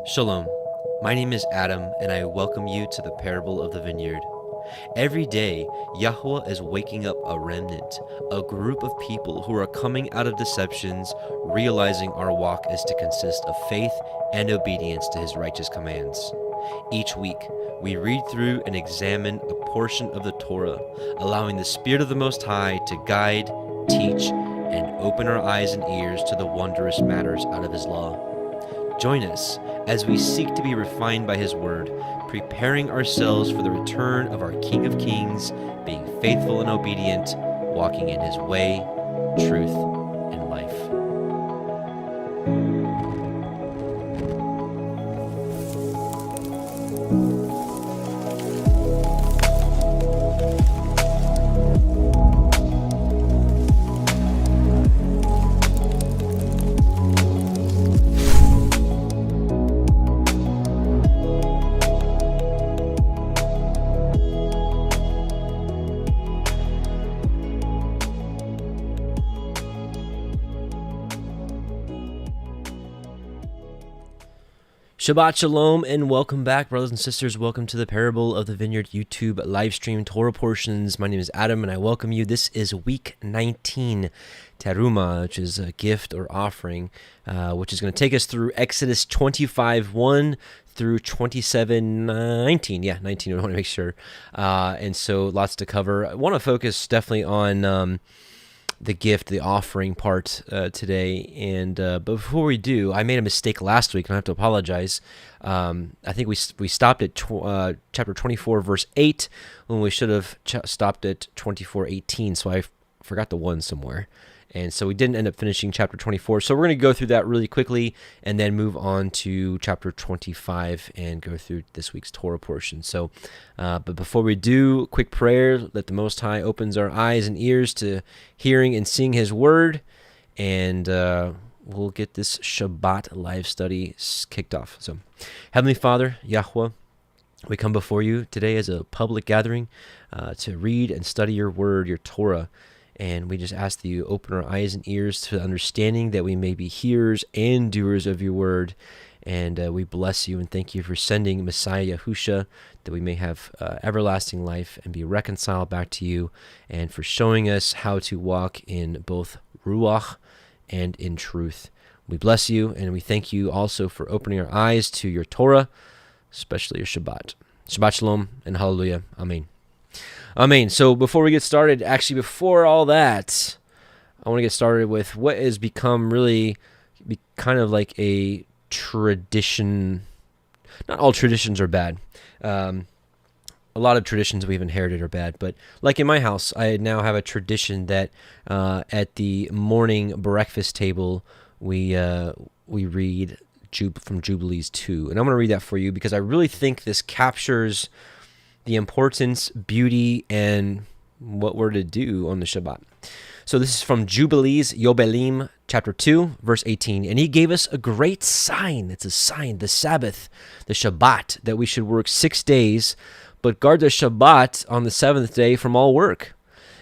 Shalom, my name is Adam, and I welcome you to the parable of the vineyard. Every day, Yahuah is waking up a remnant, a group of people who are coming out of deceptions, realizing our walk is to consist of faith and obedience to his righteous commands. Each week, we read through and examine a portion of the Torah, allowing the Spirit of the Most High to guide, teach, and open our eyes and ears to the wondrous matters out of his law. Join us as we seek to be refined by his word, preparing ourselves for the return of our King of Kings, being faithful and obedient, walking in his way, truth, and life. Shabbat Shalom and welcome back, brothers and sisters. Welcome to the Parable of the Vineyard YouTube live stream Torah portions. My name is Adam and I welcome you. This is week 19, Terumah, which is a gift or offering, which is going to take us through Exodus 25:1 through 27:19. Yeah, 19, I want to make sure. And so lots to cover. I want to focus definitely on the gift, the offering part today. And but before we do, I made a mistake last week, and I have to apologize. I think we stopped at chapter 24, verse 8, when we should have stopped at 24:18. So I forgot the 1 somewhere. And so we didn't end up finishing chapter 24. So we're going to go through that really quickly and then move on to chapter 25 and go through this week's Torah portion. So, but before we do, quick prayer that the Most High opens our eyes and ears to hearing and seeing his word. And we'll get this Shabbat live study kicked off. So, Heavenly Father, Yahuah, we come before you today as a public gathering to read and study your word, your Torah. And we just ask that you open our eyes and ears to understanding, that we may be hearers and doers of your word. And we bless you and thank you for sending Messiah Yahusha, that we may have everlasting life and be reconciled back to you, and for showing us how to walk in both Ruach and in truth. We bless you and we thank you also for opening our eyes to your Torah, especially your Shabbat. Shabbat Shalom and Hallelujah. Amen. Amen. So before we get started, actually before all that, I want to get started with what has become really kind of like a tradition. Not all traditions are bad. A lot of traditions we've inherited are bad, but like in my house, I now have a tradition that at the morning breakfast table, we read from Jubilees 2. And I'm going to read that for you because I really think this captures the importance, beauty, and what we're to do on the Shabbat. So this is from Jubilees, Yobelim, chapter 2, verse 18. And he gave us a great sign. It's a sign, the Sabbath, the Shabbat, that we should work 6 days, but guard the Shabbat on the 7th day from all work.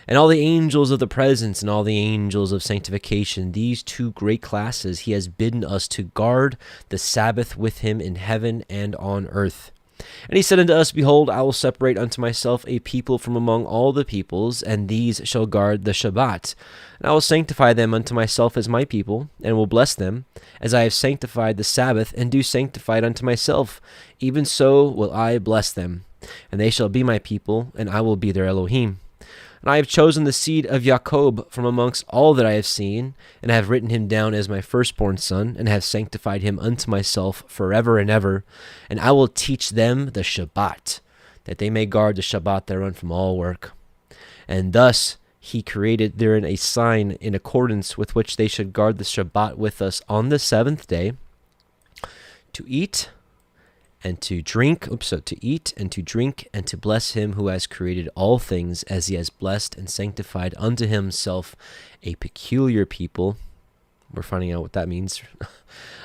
And all the angels of the presence and all the angels of sanctification, these two great classes, he has bidden us to guard the Sabbath with him in heaven and on earth. And he said unto us, Behold, I will separate unto myself a people from among all the peoples, and these shall guard the Shabbat. And I will sanctify them unto myself as my people, and will bless them, as I have sanctified the Sabbath, and do sanctify it unto myself. Even so will I bless them. And they shall be my people, and I will be their Elohim. And I have chosen the seed of Jacob from amongst all that I have seen, and have written him down as my firstborn son, and have sanctified him unto myself forever and ever. And I will teach them the Shabbat, that they may guard the Shabbat thereon from all work. And thus he created therein a sign in accordance with which they should guard the Shabbat with us on the 7th day, to eat and to drink, to eat and to drink and to bless him who has created all things, as he has blessed and sanctified unto himself a peculiar people. We're finding out what that means.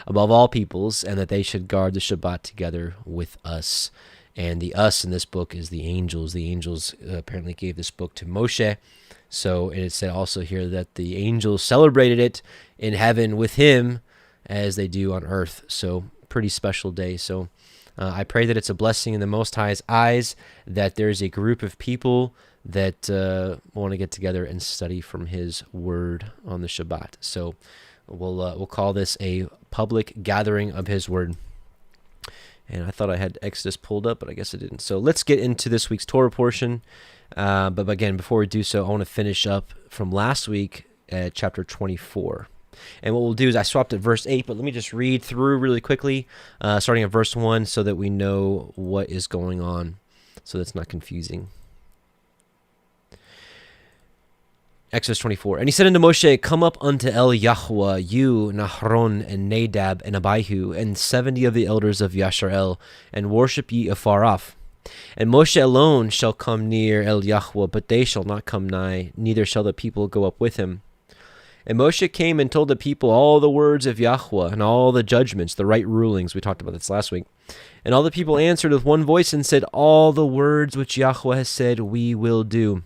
Above all peoples, and that they should guard the Shabbat together with us. And the us in this book is the angels. The angels apparently gave this book to Moshe. So it said also here that the angels celebrated it in heaven with him as they do on earth. So pretty special day. So I pray that it's a blessing in the Most High's eyes, that there's a group of people that want to get together and study from His Word on the Shabbat. So we'll call this a public gathering of His Word. And I thought I had Exodus pulled up, but I guess I didn't. So let's get into this week's Torah portion. But again, before we do so, I want to finish up from last week at chapter 24. And what we'll do is I swapped at verse 8, but let me just read through really quickly, starting at verse 1, so that we know what is going on, so that's not confusing. Exodus 24. And he said unto Moshe, Come up unto Yahuah, you, Nahron, and Nadab, and Abihu, and 70 of the elders of Yasharel, and worship ye afar off. And Moshe alone shall come near Yahuah, but they shall not come nigh, neither shall the people go up with him. And Moshe came and told the people all the words of Yahuah, and all the judgments, the right rulings. We talked about this last week. And all the people answered with one voice and said, All the words which Yahuah has said we will do.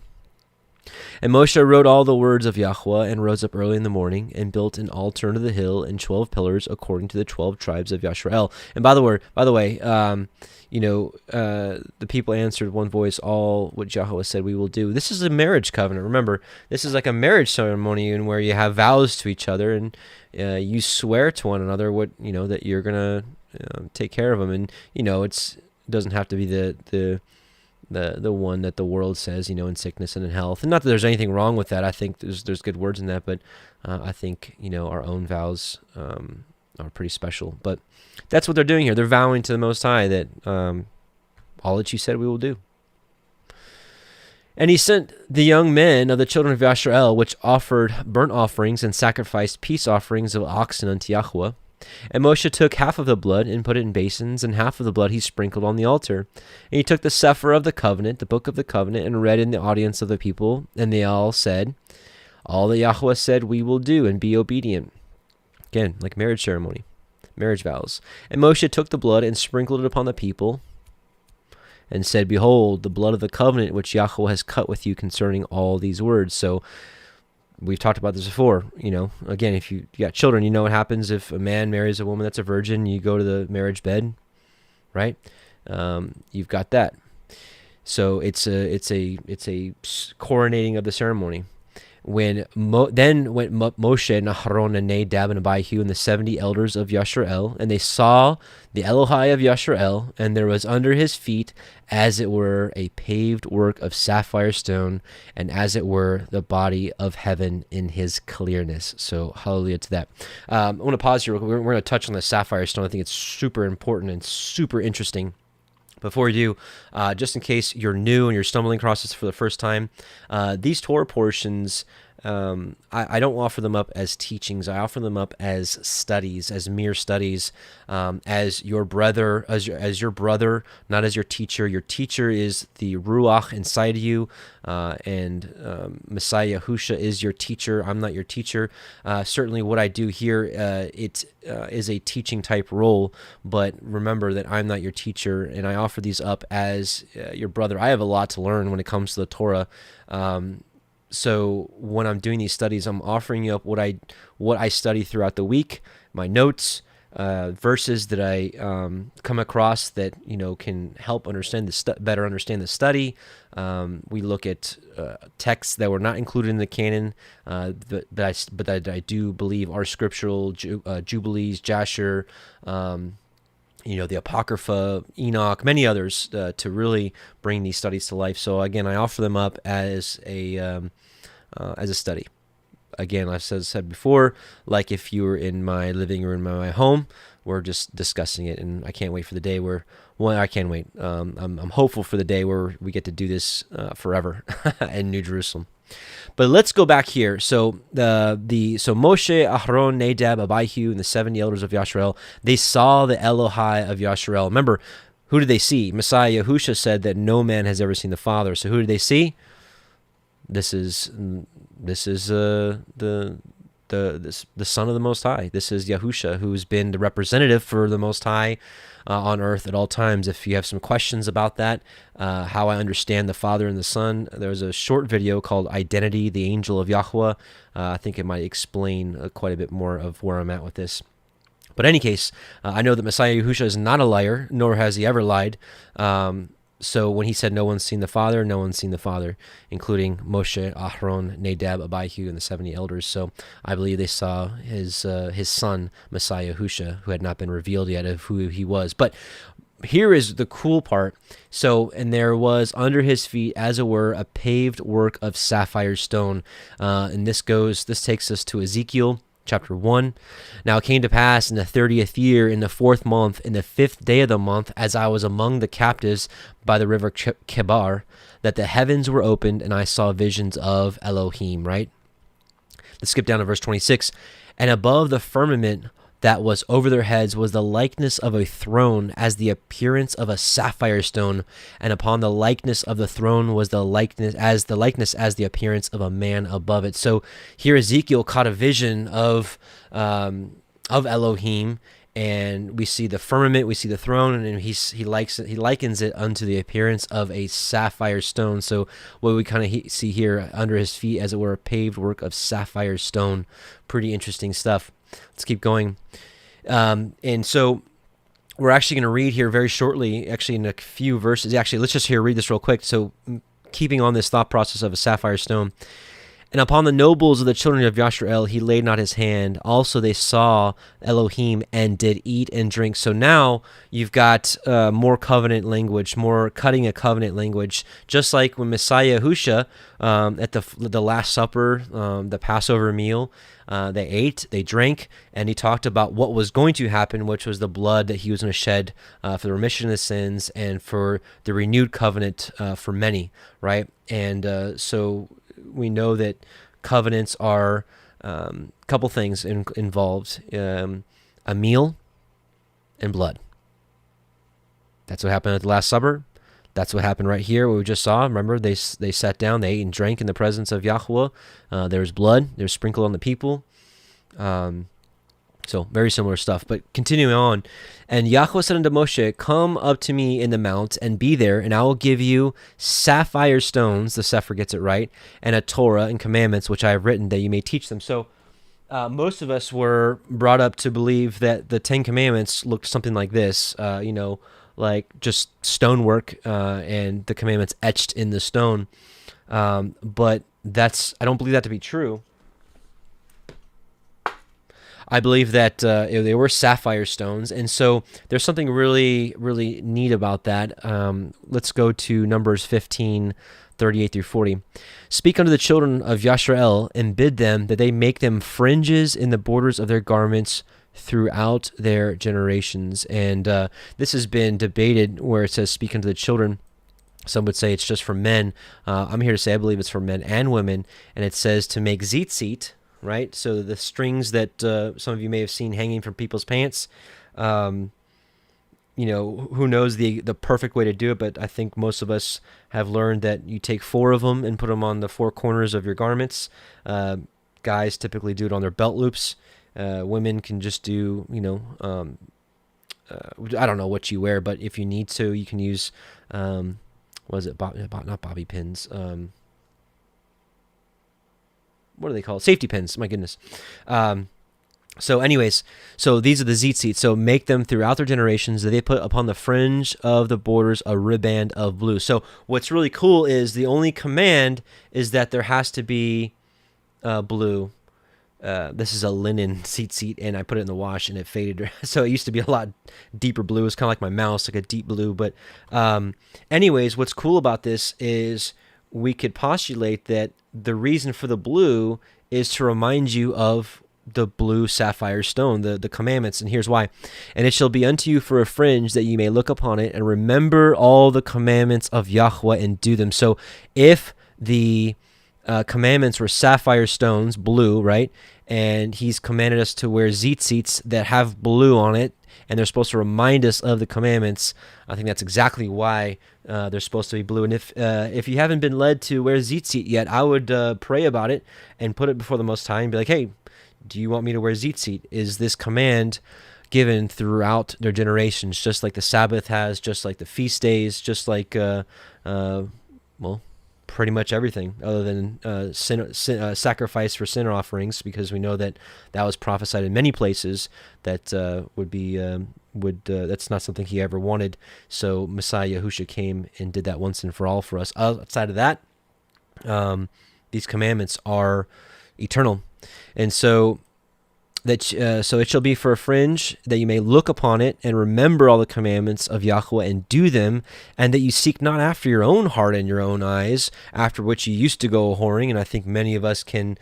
And Moshe wrote all the words of Yahuah, and rose up early in the morning, and built an altar unto the hill, and 12 pillars, according to the 12 tribes of Yasharel. And by the way, the people answered one voice, all what Yahuah said we will do. This is a marriage covenant. Remember, this is like a marriage ceremony, and where you have vows to each other, and you swear to one another that you're gonna take care of them. And it doesn't have to be the one that the world says, in sickness and in health. And not that there's anything wrong with that. I think there's good words in that, but I think, our own vows are pretty special. But that's what they're doing here. They're vowing to the Most High that all that you said we will do. And he sent the young men of the children of Yasharel, which offered burnt offerings and sacrificed peace offerings of oxen unto Yahuah. And Moshe took half of the blood and put it in basins, and half of the blood he sprinkled on the altar. And he took the sefer of the covenant, the book of the covenant, and read in the audience of the people. And they all said, All that Yahuah said we will do, and be obedient. Again, like marriage ceremony, marriage vows. And Moshe took the blood and sprinkled it upon the people, and said, Behold, the blood of the covenant which Yahuah has cut with you concerning all these words. So we've talked about this before. Again, if you got children, you know what happens if a man marries a woman that's a virgin. You go to the marriage bed, right? You've got that. So it's a coronating of the ceremony. Then went Moshe, Nahron, and Nadab, and Abihu, and the 70 elders of Yasharel, and they saw the Elohai of Yasharel, and there was under his feet, as it were, a paved work of sapphire stone, and as it were, the body of heaven in his clearness. So hallelujah to that. I want to pause here real quick. We're going to touch on the sapphire stone. I think it's super important and super interesting. Before we do, just in case you're new and you're stumbling across this for the first time, these Torah portions, I don't offer them up as teachings. I offer them up as studies, as mere studies, as your brother, as your brother, not as your teacher. Your teacher is the Ruach inside of you, and Messiah Yahusha is your teacher. I'm not your teacher. Certainly what I do here, it is a teaching type role, but remember that I'm not your teacher, and I offer these up as your brother. I have a lot to learn when it comes to the Torah. So when I'm doing these studies, I'm offering you up what I study throughout the week, my notes, verses that I come across that can help understand better understand the study. We look at texts that were not included in the canon, but that I do believe are scriptural, Jubilees, Jasher, the Apocrypha, Enoch, many others, to really bring these studies to life. So again, I offer them up as a study. Again, as I said before, like if you were in my living room, in my home, we're just discussing it, and I can't wait for the day where. Well, I can't wait. I'm hopeful for the day where we get to do this forever in New Jerusalem. But let's go back here. So Moshe, Aharon, Nadab, Abihu, and the 70 elders of Yasharel, they saw the Elohai of Yasharel. Remember, who did they see? Messiah Yahusha said that no man has ever seen the Father. So who did they see? This is the Son of the Most High. This is Yahusha, who's been the representative for the Most High on earth at all times. If you have some questions about that, how I understand the Father and the Son, there's a short video called Identity, the Angel of Yahuah. I think it might explain quite a bit more of where I'm at with this. But in any case, I know that Messiah Yahusha is not a liar, nor has he ever lied. So when he said no one's seen the Father, no one's seen the Father, including Moshe, Aharon, Nadab, Abihu, and the 70 elders. So I believe they saw his son, Messiah Yahusha, who had not been revealed yet of who he was. But here is the cool part. So, and there was under his feet, as it were, a paved work of sapphire stone. And this takes us to Ezekiel chapter 1. Now it came to pass in the 30th year, in the 4th month, in the 5th day of the month, as I was among the captives by the river Kebar, that the heavens were opened, and I saw visions of Elohim, right? Let's skip down to verse 26. And above the firmament that was over their heads was the likeness of a throne, as the appearance of a sapphire stone, and upon the likeness of the throne was the likeness as the appearance of a man above it. So here Ezekiel caught a vision of Elohim, and we see the firmament, we see the throne, and he likens it unto the appearance of a sapphire stone. So what we kind of see here under his feet, as it were, a paved work of sapphire stone. Pretty interesting stuff. Let's keep going. And so we're actually going to read here very shortly, actually in a few verses. Actually, let's just read this real quick. So keeping on this thought process of a sapphire stone. And upon the nobles of the children of Yashrael he laid not his hand. Also they saw Elohim and did eat and drink. So now you've got more covenant language, more cutting a covenant language. Just like when Messiah Yahusha at the Last Supper, the Passover meal, they ate, they drank, and he talked about what was going to happen, which was the blood that he was going to shed for the remission of the sins and for the renewed covenant for many, right? And so we know that covenants are a couple things involved, a meal and blood. That's what happened at the Last Supper. That's what happened right here, what we just saw. Remember, they sat down, they ate and drank in the presence of Yahuwah. There was blood, there was sprinkled on the people. So very similar stuff. But continuing on, and Yahuwah said unto Moshe, come up to me in the mount and be there, and I will give you sapphire stones, the Sefer gets it right, and a Torah and commandments which I have written, that you may teach them. So most of us were brought up to believe that the 10 Commandments looked something like this, like just stonework and the commandments etched in the stone. But I don't believe that to be true. I believe that they were sapphire stones, and so there's something really, really neat about that. Let's go to Numbers 15, 38 through 40. Speak unto the children of Yashrael, and bid them that they make them fringes in the borders of their garments throughout their generations. And this has been debated, where it says speak unto the children. Some would say it's just for men. I'm here to say I believe it's for men and women, and it says to make tzitzit, right? So the strings that some of you may have seen hanging from people's pants, who knows the perfect way to do it, but I think most of us have learned that you take 4 of them and put them on the 4 corners of your garments. Guys typically do it on their belt loops. Women can just do, I don't know what you wear, but if you need to, you can use, not bobby pins, what are they called? Safety pins. My goodness. So anyways, so these are the tzitzit. So make them throughout their generations, that they put upon the fringe of the borders a riband of blue. So what's really cool is the only command is that there has to be blue. This is a linen tzitzit, and I put it in the wash and it faded. So it used to be a lot deeper blue. It's kind of like my mouse, like a deep blue. But anyways, what's cool about this is we could postulate that the reason for the blue is to remind you of the blue sapphire stone, the commandments. And here's why. And it shall be unto you for a fringe, that you may look upon it and remember all the commandments of Yahuwah and do them. So if the commandments were sapphire stones, blue, right? And he's commanded us to wear tzitzits that have blue on it, and they're supposed to remind us of the commandments. I think that's exactly why they're supposed to be blue. And if you haven't been led to wear tzitzit yet, I would pray about it and put it before the Most High and be like, hey, do you want me to wear tzitzit? Is this command given throughout their generations, just like the Sabbath has, just like the feast days, just like, pretty much everything other than sacrifice for sin offerings, because we know that that was prophesied in many places that that's not something he ever wanted. So Messiah Yahusha came and did that once and for all for us. Outside of that, these commandments are eternal, and so so it shall be for a fringe, that you may look upon it and remember all the commandments of Yahweh and do them, and that you seek not after your own heart and your own eyes, after which you used to go whoring. And I think many of us can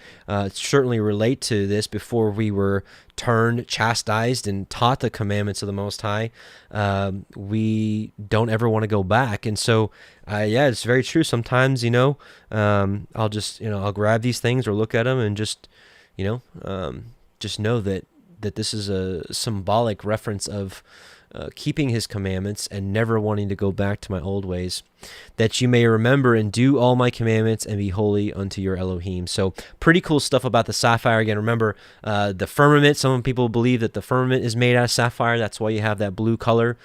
certainly relate to this. Before we were turned, chastised, and taught the commandments of the Most High, we don't ever want to go back. And so, yeah, it's very true. Sometimes, I'll just, I'll grab these things or look at them and just know that this is a symbolic reference of keeping his commandments and never wanting to go back to my old ways, that you may remember and do all my commandments and be holy unto your Elohim. So pretty cool stuff about the sapphire. Again, remember the firmament. Some people believe that the firmament is made out of sapphire. That's why you have that blue color.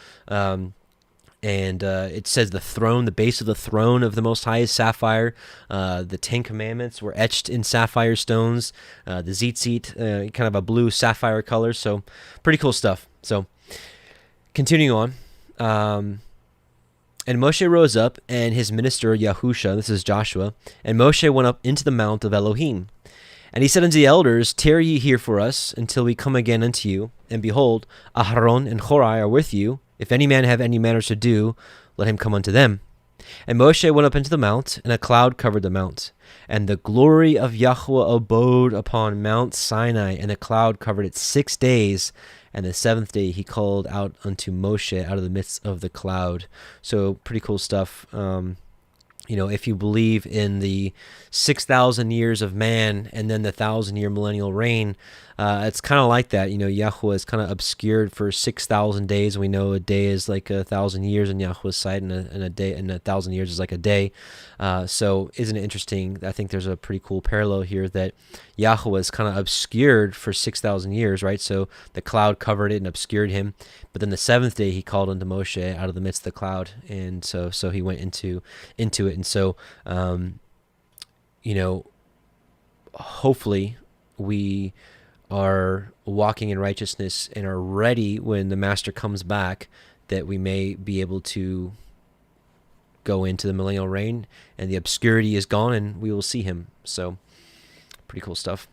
And it says the throne, the base of the throne of the Most High is sapphire. The 10 Commandments were etched in sapphire stones. The tzitzit, kind of a blue sapphire color. So pretty cool stuff. So continuing on. And Moshe rose up, and his minister Yahusha, this is Joshua, and Moshe went up into the mount of Elohim. And he said unto the elders, tarry ye here for us until we come again unto you. And behold, Aharon and Horai are with you. If any man have any matters to do, let him come unto them. And Moshe went up into the mount, and a cloud covered the mount. And the glory of Yahweh abode upon Mount Sinai, and the cloud covered it 6 days. And the 7th day he called out unto Moshe out of the midst of the cloud. So pretty cool stuff. If you believe in the 6,000 years of man and then the 1,000-year millennial reign, it's kind of like that. Yahuwah is kind of obscured for 6,000 days. We know a day is like 1,000 years in Yahuwah's sight, and a day and 1,000 years is like a day. So isn't it interesting? I think there's a pretty cool parallel here that Yahuwah is kind of obscured for 6,000 years, right? So the cloud covered it and obscured him. But then the 7th day he called unto Moshe out of the midst of the cloud, and so he went into it. And so, hopefully we are walking in righteousness and are ready when the Master comes back, that we may be able to go into the millennial reign and the obscurity is gone and we will see him. So pretty cool stuff.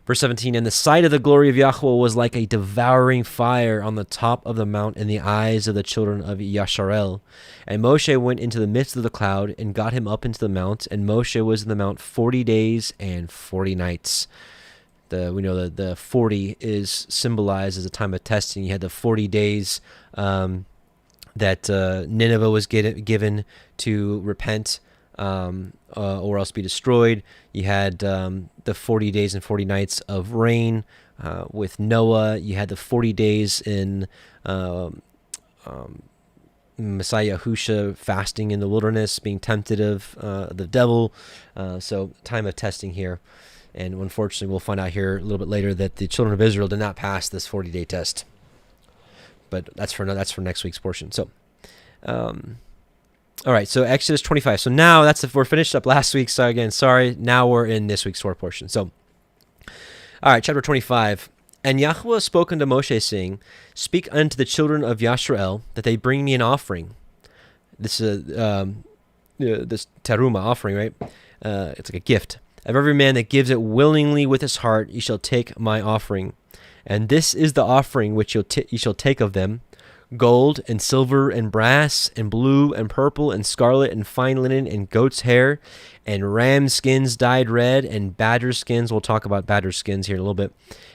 Verse 17, and the sight of the glory of Yahweh was like a devouring fire on the top of the mount in the eyes of the children of Yasharel. And Moshe went into the midst of the cloud and got him up into the mount, and Moshe was in the mount 40 days and 40 nights. We know that the 40 is symbolized as a time of testing. You had the 40 days that Nineveh was given to repent, or else be destroyed. You had the 40 days and 40 nights of rain with Noah. You had the 40 days in Messiah Yahusha fasting in the wilderness, being tempted of the devil. So time of testing here. And unfortunately, we'll find out here a little bit later that the children of Israel did not pass this 40-day test. But that's for next week's portion. So, all right. So Exodus 25. So now we're finished up last week. So again, sorry. Now we're in this week's Torah portion. So, all right, chapter 25. And Yahuwah spoke unto Moshe, saying, speak unto the children of Yasharel that they bring me an offering. This is this Terumah offering, right? It's like a gift. Of every man that gives it willingly with his heart, ye shall take my offering. And this is the offering which ye shall take of them: gold and silver and brass and blue and purple and scarlet and fine linen and goat's hair and ram skins dyed red and badger skins. We'll talk about badger skins here in a little bit.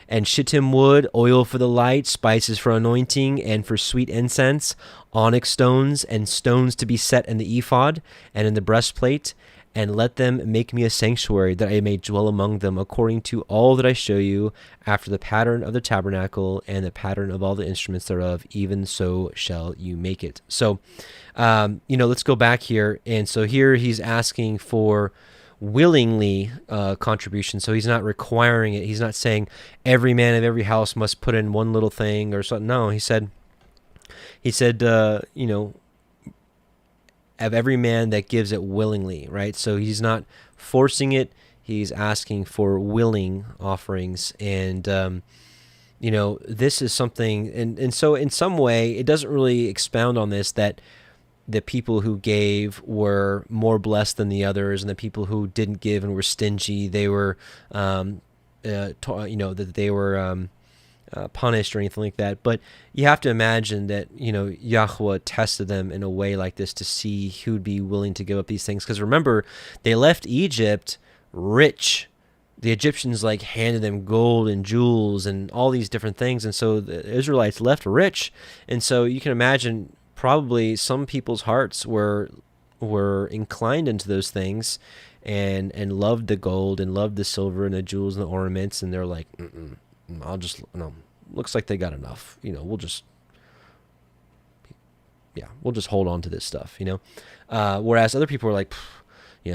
And shittim wood, oil for the light, spices for anointing and for sweet incense, onyx stones and stones to be set in the ephod and in the breastplate. And let them make me a sanctuary, that I may dwell among them, according to all that I show you, after the pattern of the tabernacle and the pattern of all the instruments thereof, even so shall you make it. So, let's go back here. And so here he's asking for willingly contribution. So he's not requiring it. He's not saying every man of every house must put in one little thing or something. No, he said, of every man that gives it willingly, right? So he's not forcing it. He's asking for willing offerings. And, this is something, and so in some way, it doesn't really expound on this, that the people who gave were more blessed than the others, and the people who didn't give and were stingy, they were, that they were punished or anything like that. But you have to imagine that, Yahuwah tested them in a way like this to see who'd be willing to give up these things. Because remember, they left Egypt rich. The Egyptians handed them gold and jewels and all these different things. And so the Israelites left rich. And so you can imagine probably some people's hearts were inclined into those things and loved the gold and loved the silver and the jewels and the ornaments. And they're like, looks like they got enough. We'll just hold on to this stuff, whereas other people are like,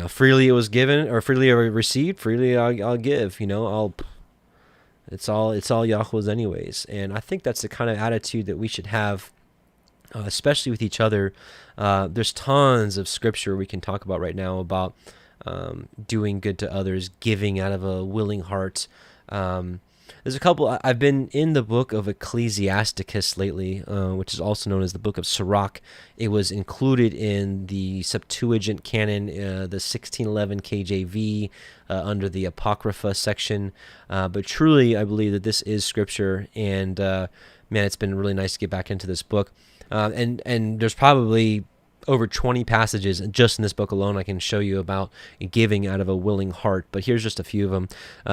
freely it was given, or freely I received, freely I'll give, it's all Yahuwah's anyways. And I think that's the kind of attitude that we should have, especially with each other. There's tons of scripture we can talk about right now about doing good to others, giving out of a willing heart. There's a couple. I've been in the book of Ecclesiasticus lately, which is also known as the book of Sirach. It was included in the Septuagint canon, the 1611 KJV, under the Apocrypha section. But truly, I believe that this is scripture, and man, it's been really nice to get back into this book. And there's probably over 20 passages just in this book alone I can show you about giving out of a willing heart, but here's just a few of them.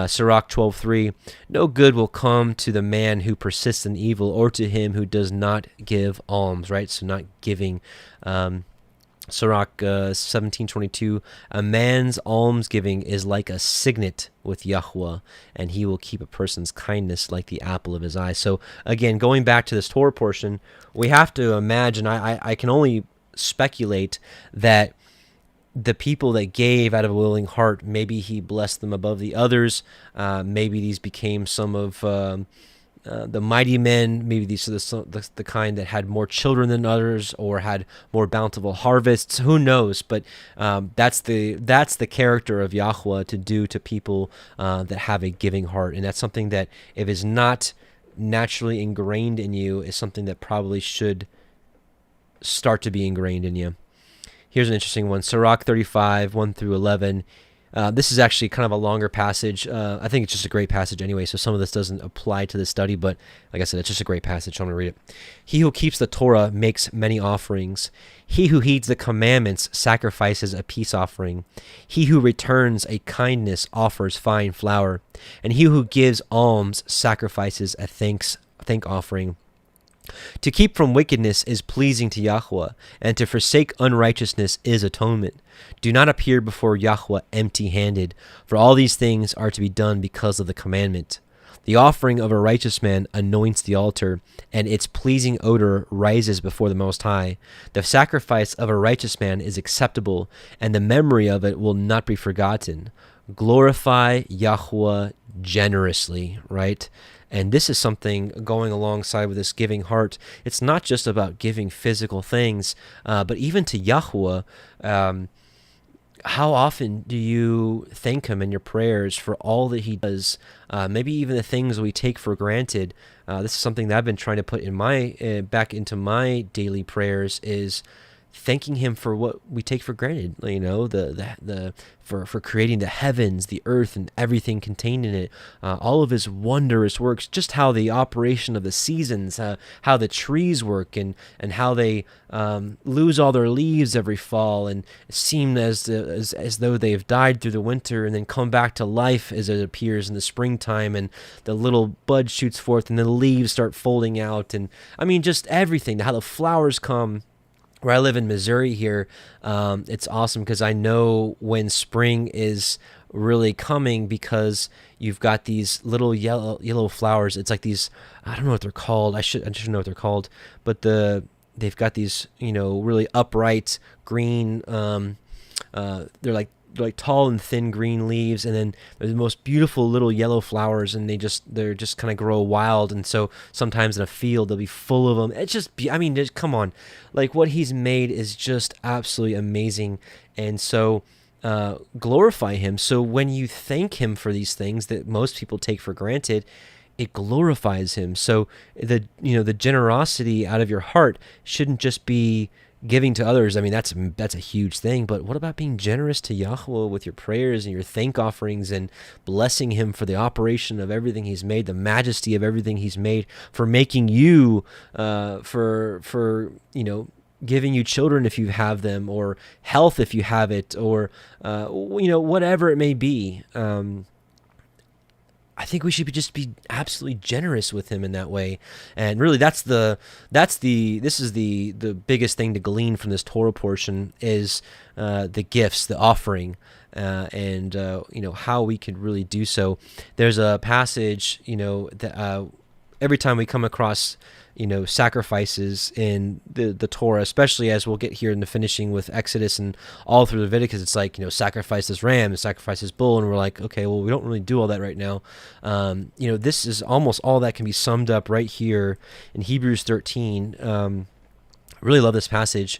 Sirach 12:3, no good will come to the man who persists in evil, or to him who does not give alms, right? So not giving. Sirach 17:22, a man's almsgiving is like a signet with Yahuwah, and he will keep a person's kindness like the apple of his eye. So again, going back to this Torah portion, we have to imagine, I can only speculate that the people that gave out of a willing heart, maybe he blessed them above the others. Maybe these became some of the mighty men. Maybe these are the kind that had more children than others, or had more bountiful harvests. Who knows? But that's the character of Yahuwah to do to people that have a giving heart, and that's something that, if it's not naturally ingrained in you, is something that probably should start to be ingrained in you. Here's an interesting one. Sirach 35, 1 through 11. This is actually kind of a longer passage. I think it's just a great passage anyway, so some of this doesn't apply to this study, but like I said, it's just a great passage, so I'm going to read it. He who keeps the Torah makes many offerings. He who heeds the commandments sacrifices a peace offering. He who returns a kindness offers fine flour. And he who gives alms sacrifices a thank offering. To keep from wickedness is pleasing to Yahuwah, and to forsake unrighteousness is atonement. Do not appear before Yahuwah empty-handed, for all these things are to be done because of the commandment. The offering of a righteous man anoints the altar, and its pleasing odor rises before the Most High. The sacrifice of a righteous man is acceptable, and the memory of it will not be forgotten. Glorify Yahuwah generously, right? And this is something going alongside with this giving heart. It's not just about giving physical things, but even to Yahuwah. How often do you thank him in your prayers for all that he does? Maybe even the things we take for granted. This is something that I've been trying to put in back into my daily prayers, is thanking him for what we take for granted, for creating the heavens, the earth, and everything contained in it, all of his wondrous works, just how the operation of the seasons, how the trees work, and how they lose all their leaves every fall, and seem as though they've died through the winter and then come back to life as it appears in the springtime, and the little bud shoots forth and the leaves start folding out, and I mean just everything, how the flowers come. Where I live in Missouri here, it's awesome because I know when spring is really coming, because you've got these little yellow flowers. It's like these, I don't know what they're called. I should know what they're called, but they've got these really upright green. They're like like tall and thin green leaves, and then there's the most beautiful little yellow flowers, and they're just kind of grow wild. And so sometimes in a field they'll be full of them. It's just, I mean, just, come on, like what he's made is just absolutely amazing. And so glorify him. So when you thank him for these things that most people take for granted, it glorifies him. So the generosity out of your heart shouldn't just be giving to others. I mean, that's a huge thing, but what about being generous to Yahuah with your prayers and your thank offerings, and blessing him for the operation of everything he's made, the majesty of everything he's made, for making you, for giving you children if you have them, or health if you have it, or whatever it may be. I think we should just be absolutely generous with him in that way. And really this is the biggest thing to glean from this Torah portion is the gifts, the offering, and how we could really do so. There's a passage, that every time we come across sacrifices in the Torah, especially as we'll get here in the finishing with Exodus and all through Leviticus, it's like, sacrifice this ram and sacrifice this bull, and we're like, okay, well, we don't really do all that right now. This is almost all that can be summed up right here in Hebrews 13. I really love this passage.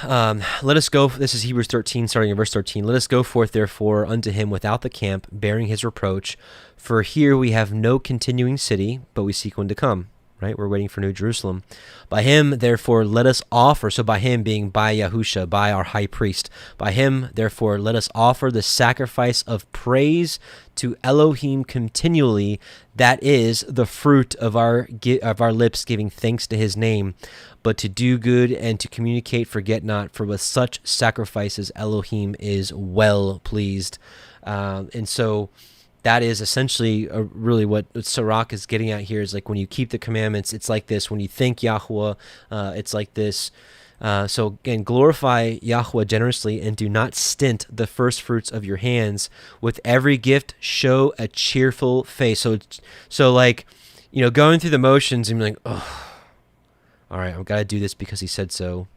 Let us go. This is Hebrews 13, starting in verse 13. Let us go forth, therefore, unto him without the camp, bearing his reproach. For here we have no continuing city, but we seek one to come. Right? We're waiting for New Jerusalem. By him, therefore, let us offer. So by him being by Yahusha, by our high priest. By him, therefore, let us offer the sacrifice of praise to Elohim continually. That is the fruit of our lips, giving thanks to his name. But to do good and to communicate, forget not, for with such sacrifices Elohim is well pleased. And so that is essentially really what Sirach is getting at here, is like when you keep the commandments, it's like this. When you thank Yahuah, it's like this. So again, glorify Yahuah generously, and do not stint the first fruits of your hands. With every gift, show a cheerful face. So like, going through the motions and being like, oh, all right, I've got to do this because he said so.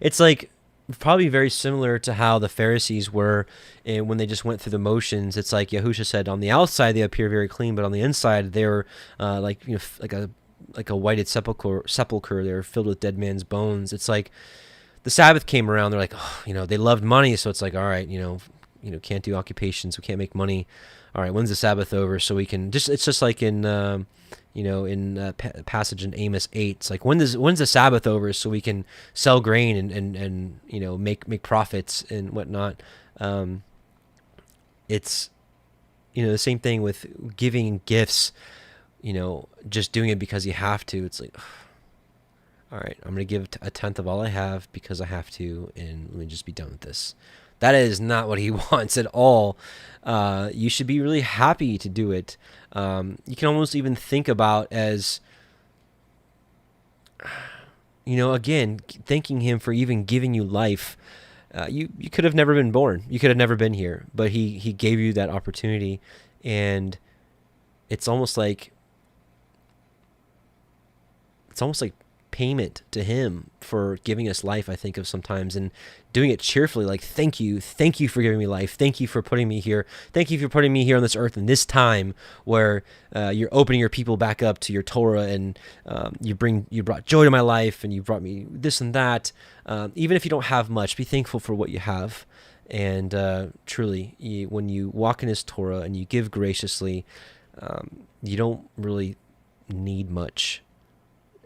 It's like probably very similar to how the Pharisees were when they just went through the motions. It's like Yahusha said, on the outside they appear very clean, but on the inside they're like a whited sepulcher. They're filled with dead man's bones. It's like the Sabbath came around. They're like, they loved money, so it's like, all right, can't do occupations, we can't make money. All right, when's the Sabbath over? So we can just. It's just like in passage in Amos 8. It's like, when's the Sabbath over so we can sell grain and make profits and whatnot. It's the same thing with giving gifts. Just doing it because you have to. It's like, all right, I'm gonna give a tenth of all I have because I have to, and let me just be done with this. That is not what he wants at all. You should be really happy to do it. You can almost even think about as, again, thanking him for even giving you life. You could have never been born. You could have never been here, but he gave you that opportunity, and it's almost like payment to him for giving us life, I think of sometimes, and doing it cheerfully, like, thank you for giving me life, thank you for putting me here, thank you for putting me here on this earth in this time where you're opening your people back up to your Torah, and you brought joy to my life, and you brought me this and that. Even if you don't have much, be thankful for what you have. And truly, when you walk in his Torah and you give graciously, you don't really need much.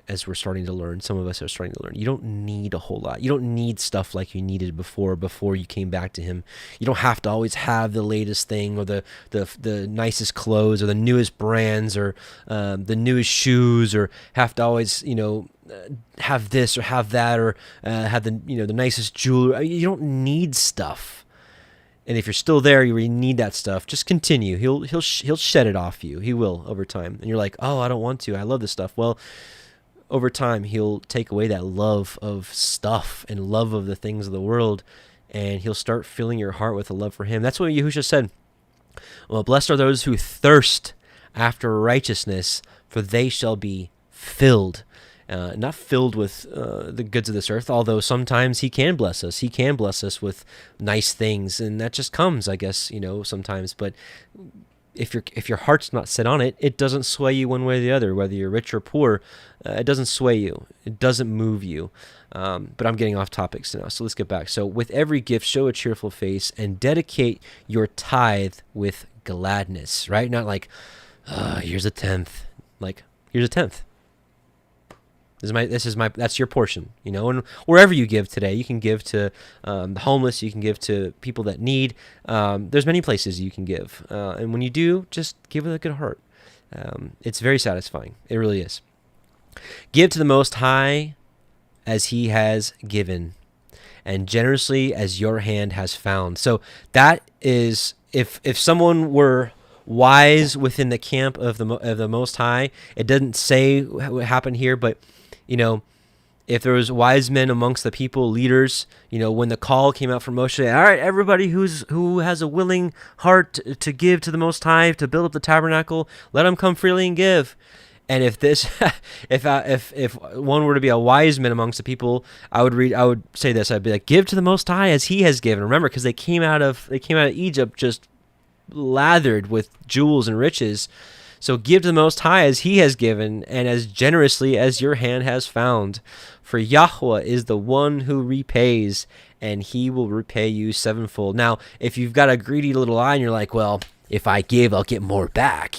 As we're starting to learn, some of us are starting to learn, you don't need a whole lot. You don't need stuff like you needed before you came back to him. You don't have to always have the latest thing, or the nicest clothes, or the newest brands, or the newest shoes, or have to always have this or have that, or have the the nicest jewelry. You don't need stuff. And if you're still there, you really need that stuff, just continue. He'll shed it off you. He will over time. And you're like, oh, I don't want to. I love this stuff. Well, over time, he'll take away that love of stuff and love of the things of the world, and he'll start filling your heart with a love for him. That's what Yahusha said. Well, blessed are those who thirst after righteousness, for they shall be filled. not filled with the goods of this earth, although sometimes he can bless us. He can bless us with nice things, and that just comes, I guess, sometimes. But if your heart's not set on it, it doesn't sway you one way or the other, whether you're rich or poor. It doesn't sway you. It doesn't move you. But I'm getting off topics now, so let's get back. So with every gift, show a cheerful face and dedicate your tithe with gladness, right? Not here's a tenth. Here's a tenth. That's your portion, and wherever you give today, you can give to the homeless, you can give to people that need. There's many places you can give. And when you do, just give with a good heart. It's very satisfying. It really is. Give to the Most High as he has given, and generously as your hand has found. So that is, if someone were wise within the camp of the Most High, it doesn't say what happened here, but if there was wise men amongst the people, leaders, when the call came out from Moshe, all right, everybody who has a willing heart to give to the Most High, to build up the tabernacle, let them come freely and give. And if one were to be a wise man amongst the people, I would say this. I'd be like, give to the Most High as he has given. Remember, because they came out of Egypt just lathered with jewels and riches. So give to the Most High as he has given, and as generously as your hand has found. For Yahuah is the one who repays, and he will repay you sevenfold. Now, if you've got a greedy little eye and you're like, well, if I give, I'll get more back,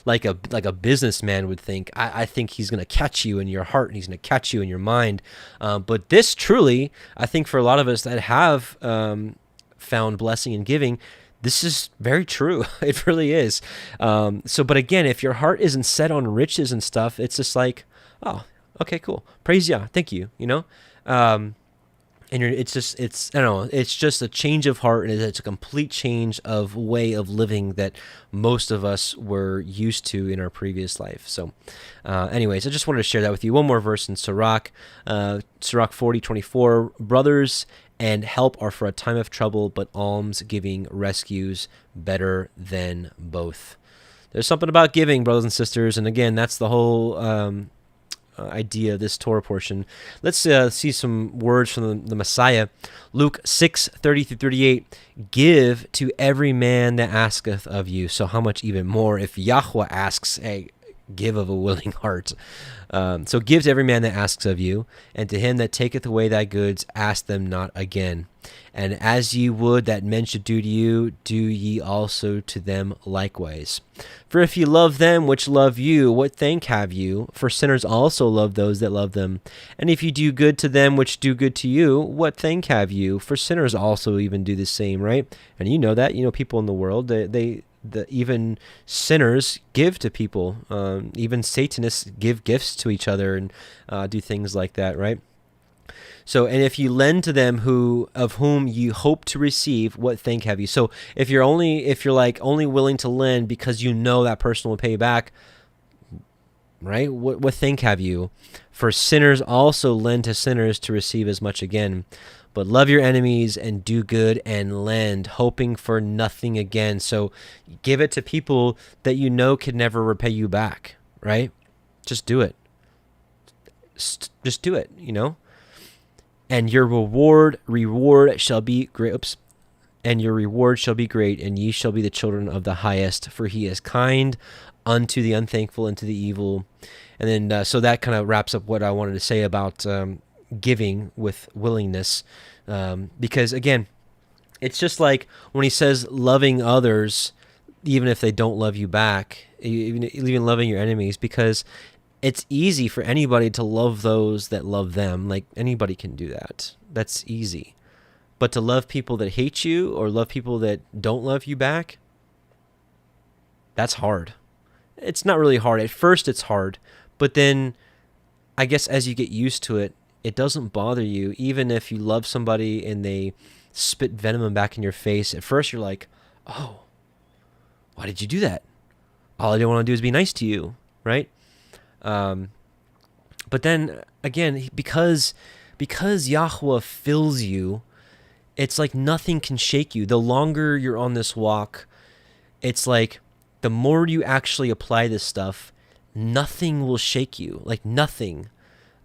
like a businessman would think. I think he's going to catch you in your heart, and he's going to catch you in your mind. But this truly, I think for a lot of us that have found blessing in giving, this is very true. It really is. But again, if your heart isn't set on riches and stuff, it's just like, oh, okay, cool. Praise Yah. Thank you. And it's just a change of heart, and it's a complete change of way of living that most of us were used to in our previous life. So anyways, I just wanted to share that with you. One more verse in Sirach 40:24. Brothers and help are for a time of trouble, but alms-giving rescues better than both. There's something about giving, brothers and sisters, and again, that's the whole idea of this Torah portion. Let's see some words from the Messiah. Luke 6:30-38. Give to every man that asketh of you. So how much even more if Yahuah asks, hey, give of a willing heart. So give to every man that asks of you, and to him that taketh away thy goods, ask them not again. And as ye would that men should do to you, do ye also to them likewise. For if ye love them which love you, what thank have you? For sinners also love those that love them. And if ye do good to them which do good to you, what thank have you? For sinners also even do the same, right? And you know that, people in the world, even sinners give to people. Even Satanists give gifts to each other and do things like that, right? So, and if you lend to them of whom you hope to receive, what thank have you? So, if you're only willing to lend because you know that person will pay back, right? What thank have you? For sinners also lend to sinners to receive as much again. But love your enemies and do good and lend, hoping for nothing again. So give it to people that you know could never repay you back, right? Just do it. Just do it, And your reward shall be great. Oops. And your reward shall be great, and ye shall be the children of the highest, for he is kind unto the unthankful and to the evil. And then, so that kind of wraps up what I wanted to say about giving with willingness, because again, it's just like when he says loving others, even if they don't love you back, even loving your enemies, because it's easy for anybody to love those that love them. Like anybody can do that. That's easy. But to love people that hate you or love people that don't love you back, that's hard. It's not really hard. At first it's hard, but then I guess as you get used to it, it doesn't bother you. Even if you love somebody and they spit venom back in your face, at first you're like, oh, why did you do that? All I didn't want to do is be nice to you, right? But then again, because Yahuah fills you, it's like nothing can shake you. The longer you're on this walk, it's like the more you actually apply this stuff, nothing will shake you. Like nothing.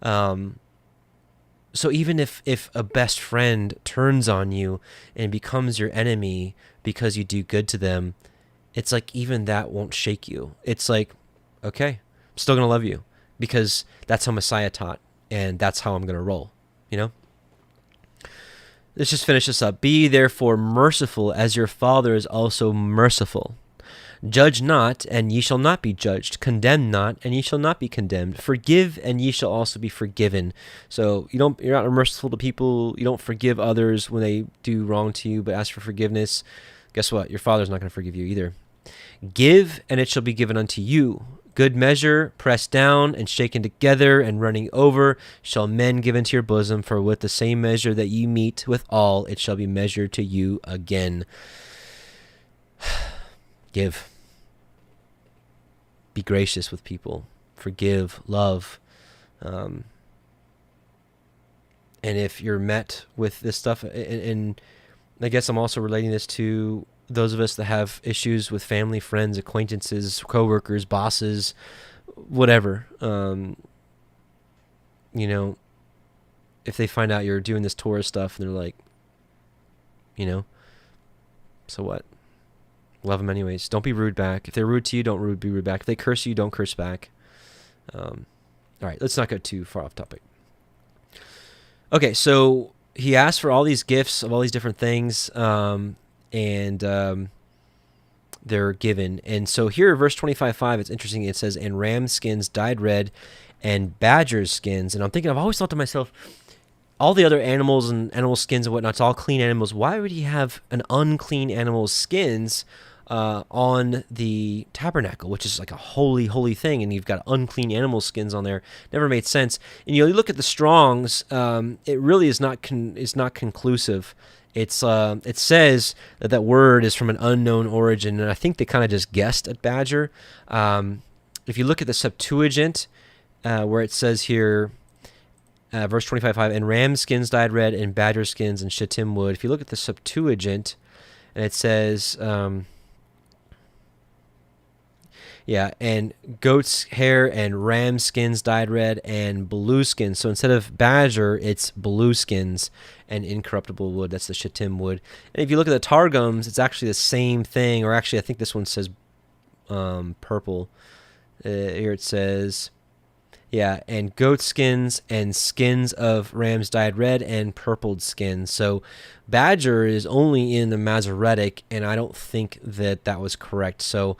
So even if a best friend turns on you and becomes your enemy because you do good to them, it's like even that won't shake you. It's like, okay, I'm still going to love you because that's how Messiah taught, and that's how I'm going to roll, you know? Let's just finish this up. Be therefore merciful as your Father is also merciful. Judge not, and ye shall not be judged. Condemn not, and ye shall not be condemned. Forgive, and ye shall also be forgiven. So you're not merciful to people. You don't forgive others when they do wrong to you, but ask for forgiveness. Guess what? Your Father's not going to forgive you either. Give, and it shall be given unto you. Good measure, pressed down, and shaken together, and running over, shall men give into your bosom. For with the same measure that ye meet withal, it shall be measured to you again. Give. Be gracious with people. Forgive. Love. And if you're met with this stuff, and I guess I'm also relating this to those of us that have issues with family, friends, acquaintances, coworkers, bosses, whatever. You know, if they find out you're doing this Torah stuff and they're like, you know, so what? Love them anyways. Don't be rude back. If they're rude to you, don't be rude back. If they curse you, don't curse back. All right, let's not go too far off topic. Okay, so he asked for all these gifts of all these different things, and they're given. And so here, verse 25:5, it's interesting. It says, "And ram skins dyed red, and badger skins." And I'm thinking, I've always thought to myself, all the other animals and animal skins and whatnot, it's all clean animals. Why would he have an unclean animal's skins on the tabernacle, which is like a holy, holy thing, and you've got unclean animal skins on there? Never made sense. And you look at the Strongs, it really is not conclusive. It says that word is from an unknown origin, and I think they kind of just guessed at badger. If you look at the Septuagint, where it says here, verse 25:5, "And ram skins dyed red, and badger skins, and shittim wood." If you look at the Septuagint, and it says, and goat's hair and ram skins dyed red, and blue skins. So instead of badger, it's blue skins and incorruptible wood. That's the shittim wood. And if you look at the Targums, it's actually the same thing. Or actually, I think this one says purple. Here it says, and goat skins and skins of rams dyed red and purpled skins. So badger is only in the Masoretic, and I don't think that was correct. So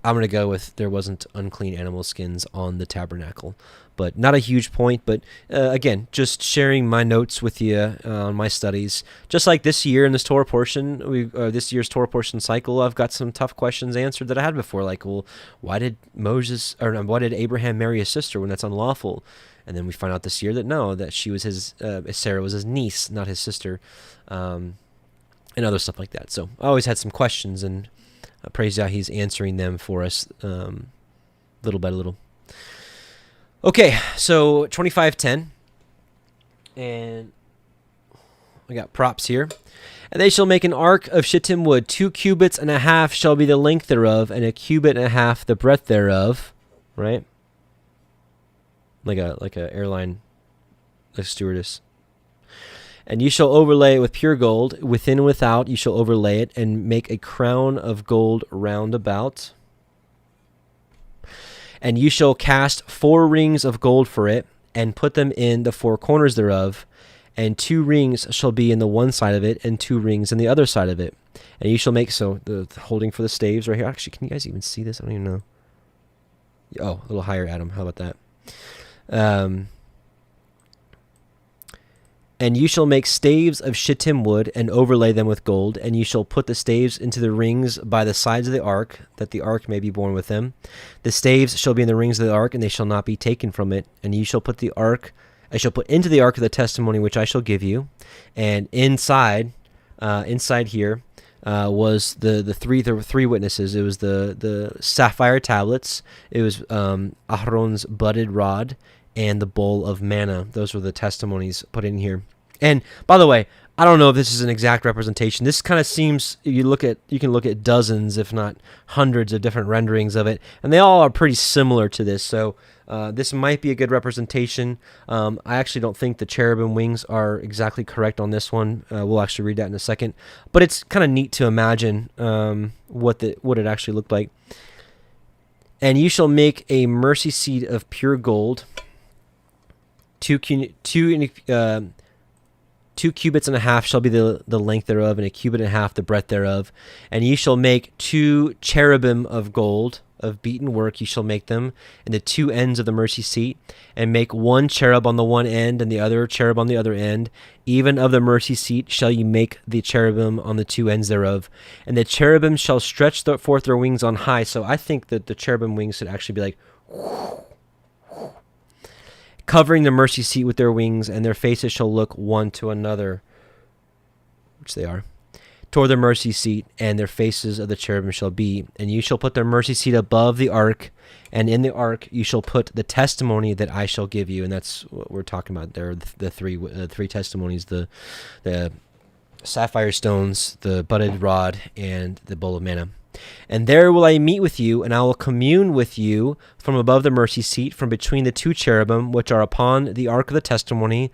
I'm going to go with there wasn't unclean animal skins on the tabernacle. But not a huge point, but again, just sharing my notes with you on my studies. Just like this year in this Torah portion, this year's Torah portion cycle, I've got some tough questions answered that I had before, like, well, why did Abraham marry his sister when that's unlawful? And then we find out this year that no, that she was Sarah was his niece, not his sister, and other stuff like that. So I always had some questions, and praise Yah, he's answering them for us little by little. Okay, so 25:10, and I got props here. "And they shall make an ark of shittim wood. 2 cubits and a half shall be the length thereof, and 1 cubit and a half the breadth thereof." Right? Like a airline, like stewardess. "And you shall overlay it with pure gold, within and without you shall overlay it, and make a crown of gold round about. And you shall cast 4 rings of gold for it, and put them in the 4 corners thereof. And 2 rings shall be in the one side of it, and 2 rings in the other side of it. And you shall make," so the holding for the staves right here. Actually, can you guys even see this? I don't even know. Oh, a little higher, Adam. How about that? "And you shall make staves of shittim wood, and overlay them with gold. And you shall put the staves into the rings by the sides of the ark, that the ark may be borne with them. The staves shall be in the rings of the ark, and they shall not be taken from it. And you shall put I shall put into the ark of the testimony which I shall give you." And inside here was the three witnesses. It was the sapphire tablets. It was Aharon's budded rod, and the bowl of manna. Those were the testimonies put in here. And by the way, I don't know if this is an exact representation. This kind of seems, you can look at dozens, if not hundreds of different renderings of it, and they all are pretty similar to this. So this might be a good representation. I actually don't think the cherubim wings are exactly correct on this one. We'll actually read that in a second. But it's kind of neat to imagine what it actually looked like. And you shall make a mercy seat of pure gold, 2 cubits and a half shall be the length thereof, and a cubit and a half the breadth thereof. And ye shall make 2 cherubim of gold, of beaten work ye shall make them, in the 2 ends of the mercy seat, and make 1 cherub on the one end, and the other cherub on the other end. Even of the mercy seat shall ye make the cherubim on the 2 ends thereof. And the cherubim shall stretch forth their wings on high. So I think that the cherubim wings should actually be like, covering the mercy seat with their wings, and their faces shall look one to another, which they are, toward the mercy seat, and their faces of the cherubim shall be. And you shall put the mercy seat above the ark, and in the ark you shall put the testimony that I shall give you. And that's what we're talking about there, the three testimonies, the sapphire stones, the budded rod, and the bowl of manna. And there will I meet with you, and I will commune with you from above the mercy seat, from between the 2 cherubim which are upon the ark of the testimony,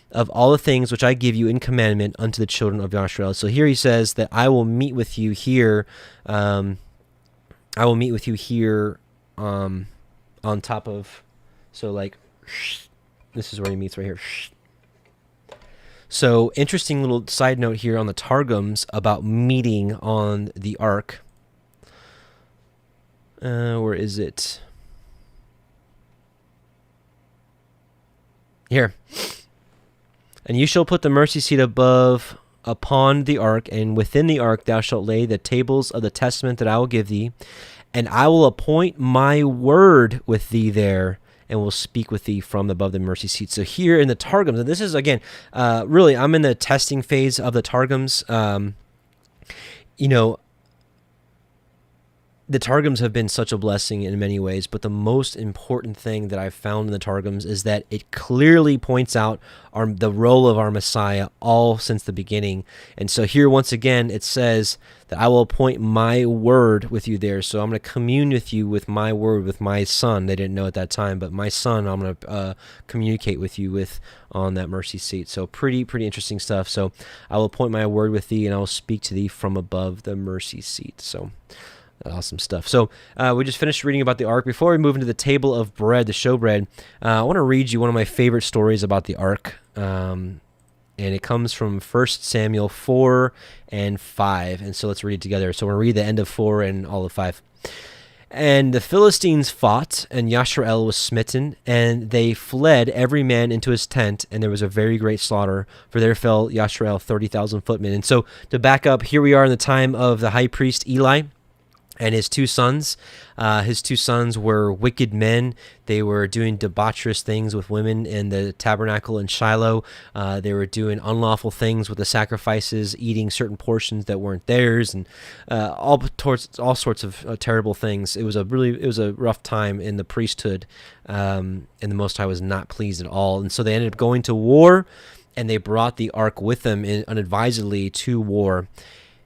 of all the things which I give you in commandment unto the children of Yashrael. So here he says that I will meet with you here. I will meet with you here on top of, so like, this is where he meets right here. So interesting little side note here on the Targums about meeting on the ark. Where is it? Here. And you shall put the mercy seat above upon the ark, and within the ark thou shalt lay the tables of the testament that I will give thee, and I will appoint my word with thee there, and will speak with thee from above the mercy seat. So here in the Targums, and this is, again, really, I'm in the testing phase of the Targums. The Targums have been such a blessing in many ways, but the most important thing that I've found in the Targums is that it clearly points out the role of our Messiah all since the beginning. And so here, once again, it says that I will appoint my word with you there. So I'm going to commune with you with my word, with my son. They didn't know at that time, but my son I'm going to communicate with you with on that mercy seat. So pretty interesting stuff. So I will appoint my word with thee, and I will speak to thee from above the mercy seat. So awesome stuff. So we just finished reading about the ark. Before we move into the table of bread, the showbread, I want to read you one of my favorite stories about the ark. And it comes from 1 Samuel 4 and 5. And so let's read it together. So we're going to read the end of 4 and all of 5. And the Philistines fought, and Yashrael was smitten, and they fled every man into his tent, and there was a very great slaughter, for there fell Yashrael 30,000 footmen. And so to back up, here we are in the time of the high priest Eli and his 2 sons. His 2 sons were wicked men. They were doing debaucherous things with women in the tabernacle in Shiloh. They were doing unlawful things with the sacrifices, eating certain portions that weren't theirs, and all sorts of terrible things. It was a rough time in the priesthood, and the Most High was not pleased at all. And so they ended up going to war, and they brought the ark with them unadvisedly to war.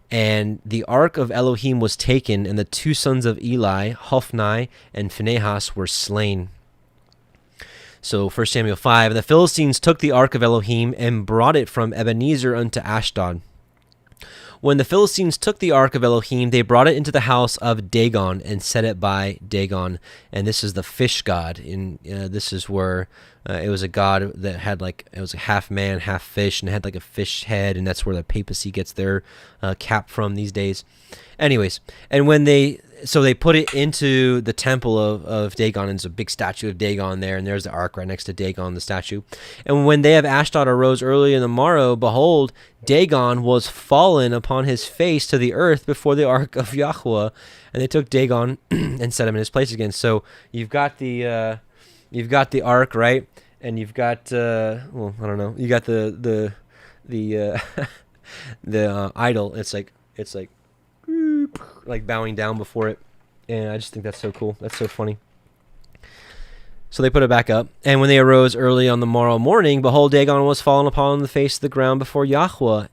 And the ark of Elohim was taken, and the 2 sons of Eli, Hophni and Phinehas, were slain. So 1 Samuel 5, and the Philistines took the ark of Elohim and brought it from Ebenezer unto Ashdod. When the Philistines took the ark of Elohim, they brought it into the house of Dagon and set it by Dagon. And this is the fish god. This is where it was a god that had it was a half man, half fish, and it had like a fish head, and that's where the papacy gets their cap from these days. Anyways, and when they put it into the temple of Dagon, and there's a big statue of Dagon there, and there's the ark right next to Dagon, the statue. And when they of Ashdod arose early in the morrow, behold, Dagon was fallen upon his face to the earth before the ark of Yahuah, and they took Dagon and set him in his place again. So you've got the ark, right? And you've got I don't know, you got the idol. It's like bowing down before it, and I just think that's so cool. That's so funny. So they put it back up. And when they arose early on the morrow morning, behold, Dagon was fallen upon the face of the ground before Yahuah,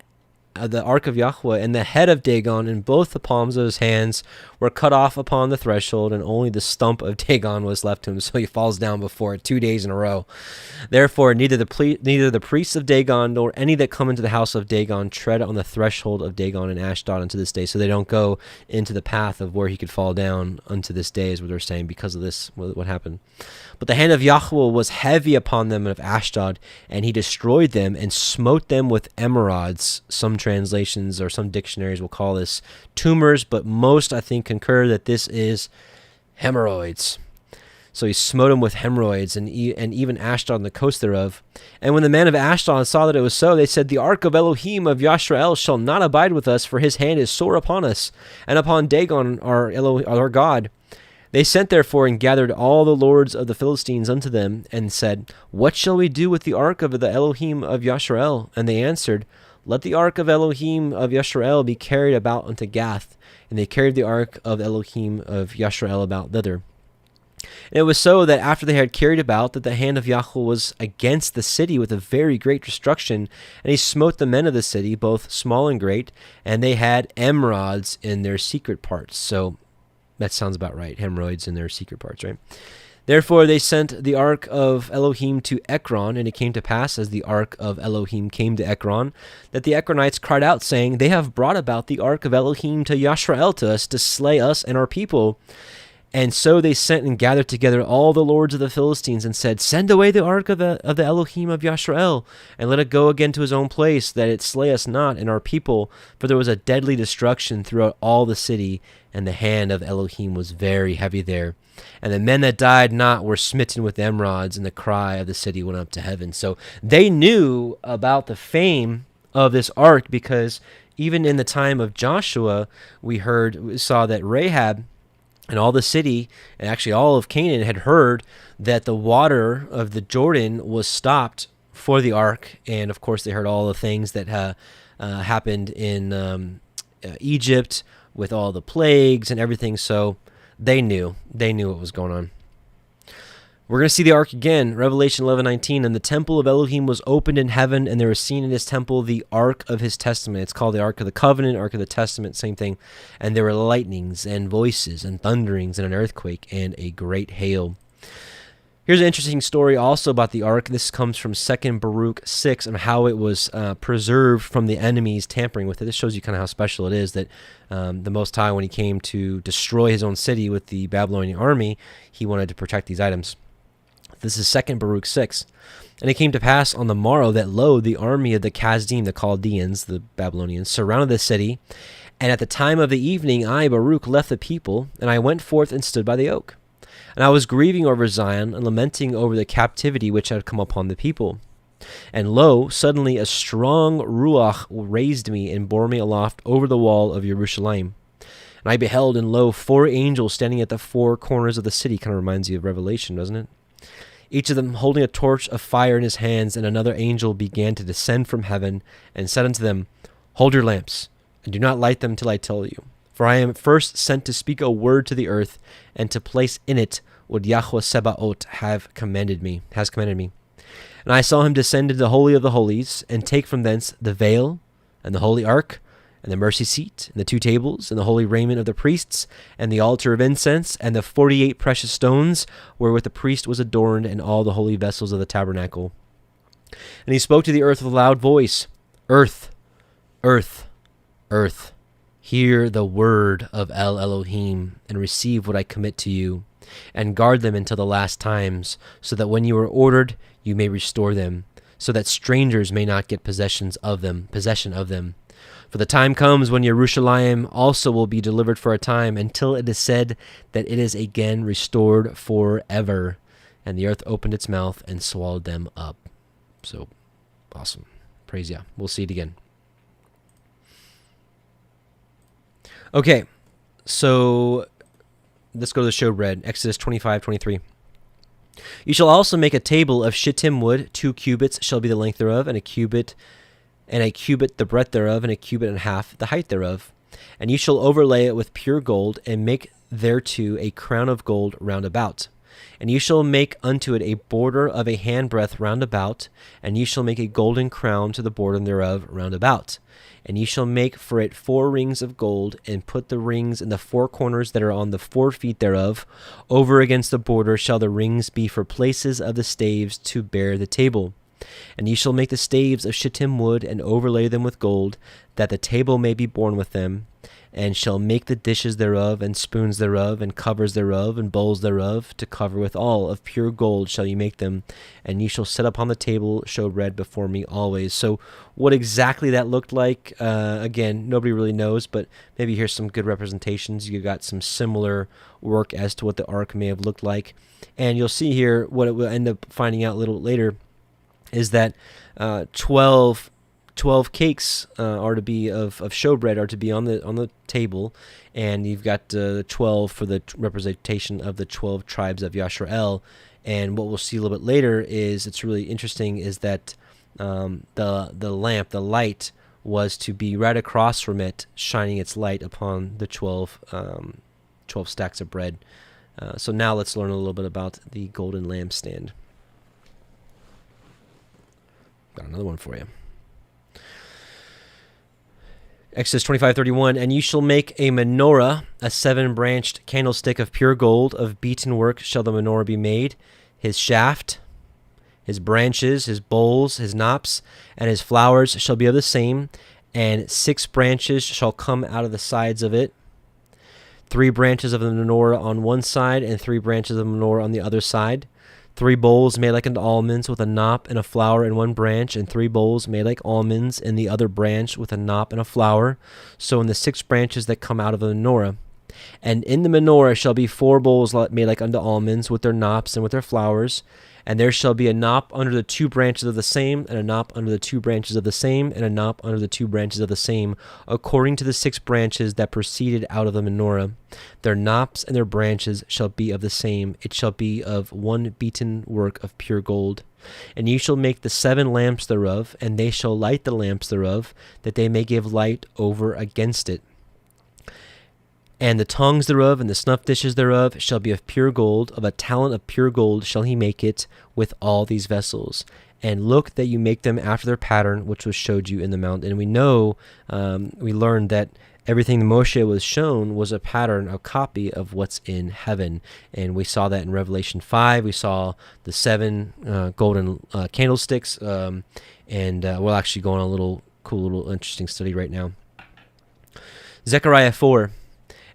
the ark of Yahuah, and the head of Dagon and both the palms of his hands were cut off upon the threshold, and only the stump of Dagon was left to him. So he falls down before it 2 days in a row. Therefore, neither the priests of Dagon nor any that come into the house of Dagon tread on the threshold of Dagon and Ashdod unto this day. So they don't go into the path of where he could fall down unto this day, is what they're saying, because of this, what happened. But the hand of Yahuah was heavy upon them of Ashdod, and he destroyed them and smote them with emerods. Some translations or some dictionaries will call this tumors, but most, I think, concur that this is hemorrhoids. So he smote them with hemorrhoids, and even Ashdod and the coast thereof. And when the men of Ashdod saw that it was so, they said, the ark of Elohim of Yashrael shall not abide with us, for his hand is sore upon us, and upon Dagon our God. They sent therefore and gathered all the lords of the Philistines unto them, and said, what shall we do with the ark of the Elohim of Yashrael? And they answered, let the ark of Elohim of Yashrael be carried about unto Gath. And they carried the ark of Elohim of Yashrael about thither. And it was so that after they had carried about, that the hand of Yahuah was against the city with a very great destruction, and he smote the men of the city, both small and great, and they had emerods in their secret parts. So that sounds about right. Hemorrhoids in their secret parts, right? Therefore they sent the ark of Elohim to Ekron, and it came to pass, as the ark of Elohim came to Ekron, that the Ekronites cried out, saying, they have brought about the ark of Elohim to Yashrael to us, to slay us and our people. And so they sent and gathered together all the lords of the Philistines, and said, send away the ark of the Elohim of Yashrael, and let it go again to his own place, that it slay us not and our people. For there was a deadly destruction throughout all the city, and the hand of Elohim was very heavy there. And the men that died not were smitten with emerods, and the cry of the city went up to heaven. So they knew about the fame of this ark, because even in the time of Joshua, we saw that Rahab and all the city, and actually all of Canaan, had heard that the water of the Jordan was stopped for the ark. And of course, they heard all the things that happened in Egypt with all the plagues and everything. So they knew what was going on. We're going to see the ark again, Revelation 11:19. And the temple of Elohim was opened in heaven, and there was seen in his temple the ark of his testament. It's called the ark of the covenant, ark of the testament, same thing. And there were lightnings and voices and thunderings and an earthquake and a great hail. Here's an interesting story also about the ark. This comes from 2 Baruch 6, and how it was preserved from the enemies tampering with it. This shows you kind of how special it is that the Most High, when he came to destroy his own city with the Babylonian army, he wanted to protect these items. This is 2 Baruch 6. And it came to pass on the morrow that, lo, the army of the Kasdim, the Chaldeans, the Babylonians, surrounded the city. And at the time of the evening, I, Baruch, left the people, and I went forth and stood by the oak. And I was grieving over Zion, and lamenting over the captivity which had come upon the people. And lo, suddenly a strong ruach raised me, and bore me aloft over the wall of Jerusalem. And I beheld, and lo, 4 angels standing at the 4 corners of the city. Kind of reminds you of Revelation, doesn't it? Each of them holding a torch of fire in his hands. And another angel began to descend from heaven, and said unto them, hold your lamps, and do not light them till I tell you. For I am first sent to speak a word to the earth, and to place in it what Yahuah Sebaot has commanded me. And I saw him descend into the holy of the holies, and take from thence the veil, and the holy ark, and the mercy seat, and the 2 tables, and the holy raiment of the priests, and the altar of incense, and the 48 precious stones, wherewith the priest was adorned, and all the holy vessels of the tabernacle. And he spoke to the earth with a loud voice, Earth, earth, earth, hear the word of El Elohim, and receive what I commit to you, and guard them until the last times, so that when you are ordered, you may restore them, so that strangers may not get possession of them. For the time comes when Jerusalem also will be delivered for a time, until it is said that it is again restored forever. And the earth opened its mouth and swallowed them up. So, awesome. Praise Yah. We'll see it again. Okay, so let's go to the showbread. Exodus 25:23. You shall also make a table of shittim wood. 2 cubits shall be the length thereof, and a cubit the breadth thereof, and a cubit and a half the height thereof. And you shall overlay it with pure gold, and make thereto a crown of gold round about. And ye shall make unto it a border of a handbreadth round about, and ye shall make a golden crown to the border thereof round about. And ye shall make for it 4 rings of gold, and put the rings in the 4 corners that are on the 4 feet thereof. Over against the border shall the rings be for places of the staves to bear the table. And ye shall make the staves of shittim wood, and overlay them with gold, that the table may be borne with them. And shall make the dishes thereof, and spoons thereof, and covers thereof, and bowls thereof, to cover with all of pure gold shall ye make them. And ye shall set upon the table showbread before me always. So what exactly that looked like, again, nobody really knows, but maybe here's some good representations. You got some similar work as to what the ark may have looked like. And you'll see here what it will end up finding out a little later is that 12 cakes are to be of showbread are to be on the table, and you've got 12 for the representation of the 12 tribes of Yisrael. And what we'll see a little bit later is it's really interesting is that the lamp, the light, was to be right across from it, shining its light upon the 12 stacks of bread. So now let's learn a little bit about the golden lampstand. Got another one for you. Exodus 25:31, and you shall make a menorah, a 7-branched candlestick of pure gold, of beaten work shall the menorah be made. His shaft, his branches, his bowls, his knops, and his flowers shall be of the same, and 6 branches shall come out of the sides of it. 3 branches of the menorah on one side, and 3 branches of the menorah on the other side. 3 bowls made like unto almonds, with a knop and a flower in one branch, and 3 bowls made like almonds in the other branch, with a knop and a flower. So in the 6 branches that come out of the menorah. And in the menorah shall be 4 bowls made like unto almonds, with their knops and with their flowers. And there shall be a knop under the 2 branches of the same, and a knop under the 2 branches of the same, and a knop under the 2 branches of the same, according to the 6 branches that proceeded out of the menorah. Their knops and their branches shall be of the same. It shall be of one beaten work of pure gold. And ye shall make the 7 lamps thereof, and they shall light the lamps thereof, that they may give light over against it. And the tongues thereof and the snuff dishes thereof shall be of pure gold. Of a talent of pure gold shall he make it with all these vessels. And look that you make them after their pattern, which was showed you in the mount. And we know, we learned that everything Moshe was shown was a pattern, a copy of what's in heaven. And we saw that in Revelation 5. We saw the 7 golden candlesticks. And we'll actually go on a little cool, little interesting study right now. Zechariah 4.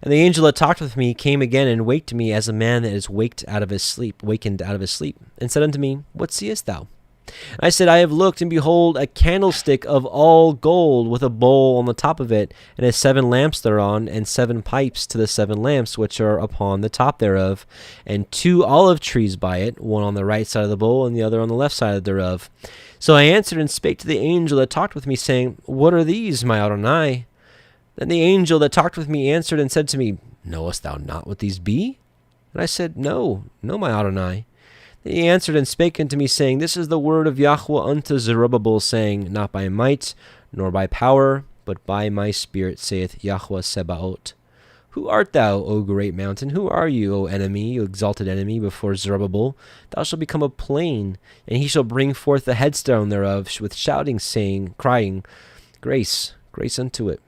And the angel that talked with me came again and waked me as a man that is wakened out of his sleep, and said unto me, What seest thou? And I said, I have looked, and behold, a candlestick of all gold, with a bowl on the top of it, and has 7 lamps thereon, and 7 pipes to the 7 lamps which are upon the top thereof, and 2 olive trees by it, one on the right side of the bowl, and the other on the left side thereof. So I answered and spake to the angel that talked with me, saying, What are these, my Adonai? Then the angel that talked with me answered and said to me, Knowest thou not what these be? And I said, No, my Adonai. Then he answered and spake unto me, saying, This is the word of Yahuah unto Zerubbabel, saying, Not by might, nor by power, but by my spirit, saith Yahuah Sebaot. Who art thou, O great mountain? Who are you, O enemy, O exalted enemy, before Zerubbabel? Thou shalt become a plain, and he shall bring forth the headstone thereof, with shouting, saying, crying, Grace, grace unto it.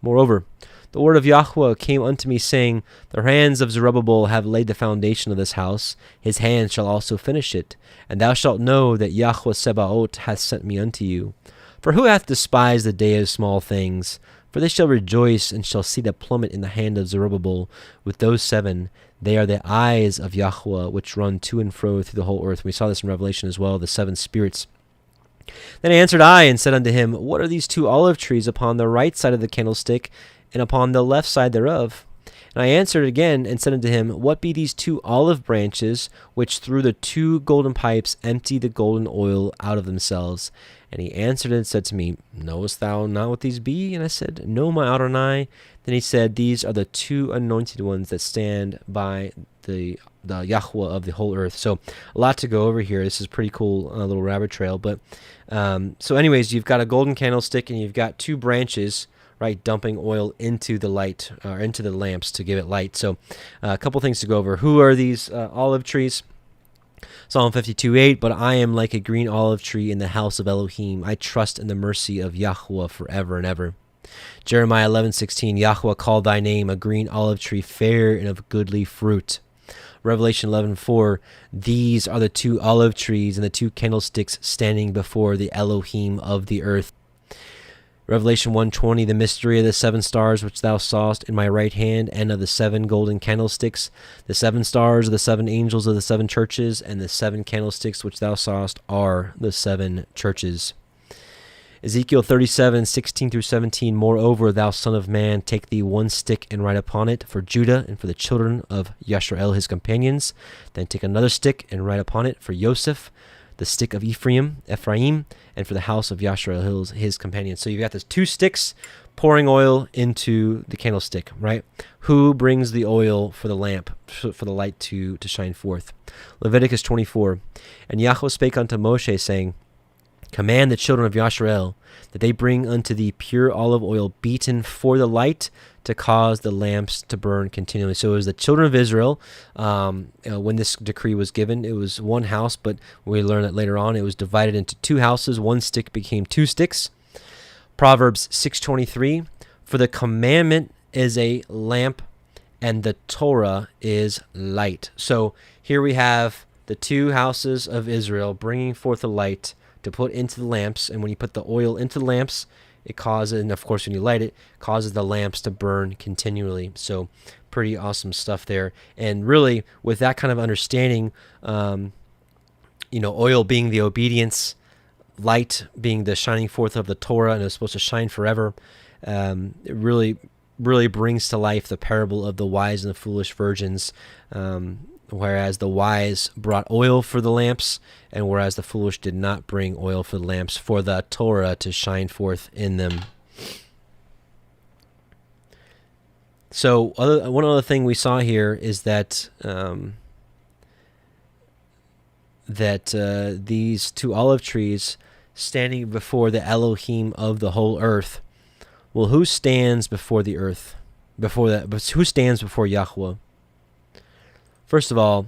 Moreover, the word of Yahuah came unto me, saying, The hands of Zerubbabel have laid the foundation of this house. His hands shall also finish it. And thou shalt know that Yahuah Sebaot hath sent me unto you. For who hath despised the day of small things? For they shall rejoice, and shall see the plummet in the hand of Zerubbabel. With those 7, they are the eyes of Yahuah, which run to and fro through the whole earth. We saw this in Revelation as well, the 7 spirits. Then answered I and said unto him, What are these 2 olive trees upon the right side of the candlestick, and upon the left side thereof? And I answered again and said unto him, What be these 2 olive branches, which through the 2 golden pipes empty the golden oil out of themselves? And he answered and said to me, Knowest thou not what these be? And I said, No, my Adonai. Then he said, These are the 2 anointed ones that stand by the Yahuah of the whole earth. So a lot to go over here. This is pretty cool, little rabbit trail. But so anyways, you've got a golden candlestick, and you've got 2 branches right? Dumping oil into the light, or into the lamps to give it light. So a couple things to go over. Who are these olive trees? Psalm 52:8, but I am like a green olive tree in the house of Elohim. I trust in the mercy of Yahuah forever and ever. Jeremiah 11:16, Yahuah called thy name a green olive tree, fair and of goodly fruit. Revelation 11:4, these are the two olive trees and the two candlesticks standing before the Elohim of the earth. Revelation 1:20, the mystery of the 7 stars which thou sawest in my right hand, and of the 7 golden candlesticks. The 7 stars are the 7 angels of the 7 churches, and the 7 candlesticks which thou sawest are the 7 churches. Ezekiel 37:16-17, moreover, thou son of man, take thee 1 stick and write upon it for Judah and for the children of Yisrael his companions. Then take another stick and write upon it for Joseph, the stick of Ephraim, and for the house of Yisrael his companions. So you've got these 2 sticks pouring oil into the candlestick, right? Who brings the oil for the lamp, for the light to shine forth? Leviticus 24, and Yahuah spake unto Moshe, saying, command the children of Yisrael that they bring unto thee pure olive oil beaten for the light to cause the lamps to burn continually. So it was the children of Israel, when this decree was given, it was 1 house, but we learn that later on it was divided into 2 houses. 1 stick became 2 sticks. Proverbs 6:23, for the commandment is a lamp and the Torah is light. So here we have the 2 houses of Israel bringing forth the light to put into the lamps, and when you put the oil into the lamps, it causes, and of course when you light it, causes the lamps to burn continually. So pretty awesome stuff there. And really, with that kind of understanding, oil being the obedience, light being the shining forth of the Torah, and it's supposed to shine forever, it really brings to life the parable of the wise and the foolish virgins, whereas the wise brought oil for the lamps, and whereas the foolish did not bring oil for the lamps, for the Torah to shine forth in them. So one other thing we saw here is that these 2 olive trees standing before the Elohim of the whole earth. Well, who stands before the earth? Who stands before Yahuah? First of all,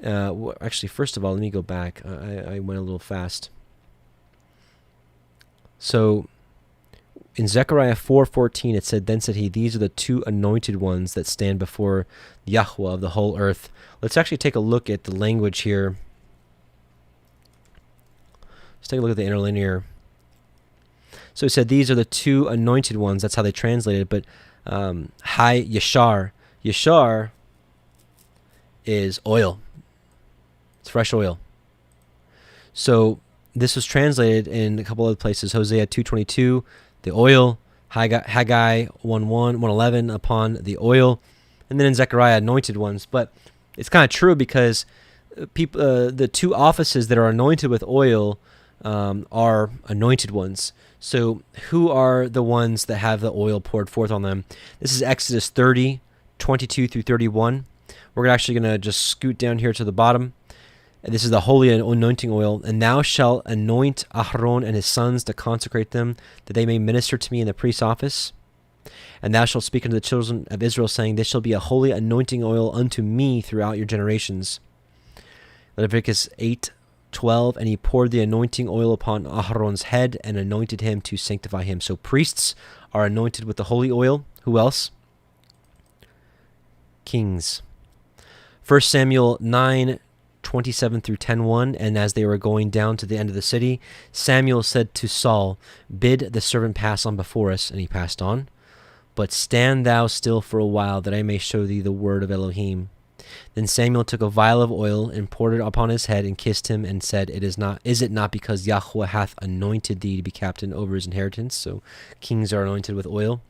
let me go back. I went a little fast. So, in Zechariah 4:14, it said, then said he, these are the 2 anointed ones that stand before Yahuah of the whole earth. Let's actually take a look at the language here. Let's take a look at the interlinear. So it said, these are the 2 anointed ones. That's how they translated it. But Hai Yashar. Yashar is oil. It's fresh oil. So this was translated in a couple other places. Hosea 2:22, the oil. Haggai 1:11 upon the oil. And then in Zechariah, anointed ones. But it's kind of true because the 2 offices that are anointed with oil are anointed ones. So who are the ones that have the oil poured forth on them? This is Exodus 30:22-31. We're actually going to just scoot down here to the bottom. And this is the holy anointing oil. And thou shalt anoint Aharon and his sons to consecrate them, that they may minister to me in the priest's office. And thou shalt speak unto the children of Israel, saying, this shall be a holy anointing oil unto me throughout your generations. Leviticus 8:12, and he poured the anointing oil upon Aharon's head and anointed him to sanctify him. So priests are anointed with the holy oil. Who else? Kings. 1 Samuel 9:27-10:1, and as they were going down to the end of the city, Samuel said to Saul, bid the servant pass on before us, and he passed on. But stand thou still for a while, that I may show thee the word of Elohim. Then Samuel took a vial of oil and poured it upon his head and kissed him and said, is it not because Yahuah hath anointed thee to be captain over his inheritance? So kings are anointed with oil.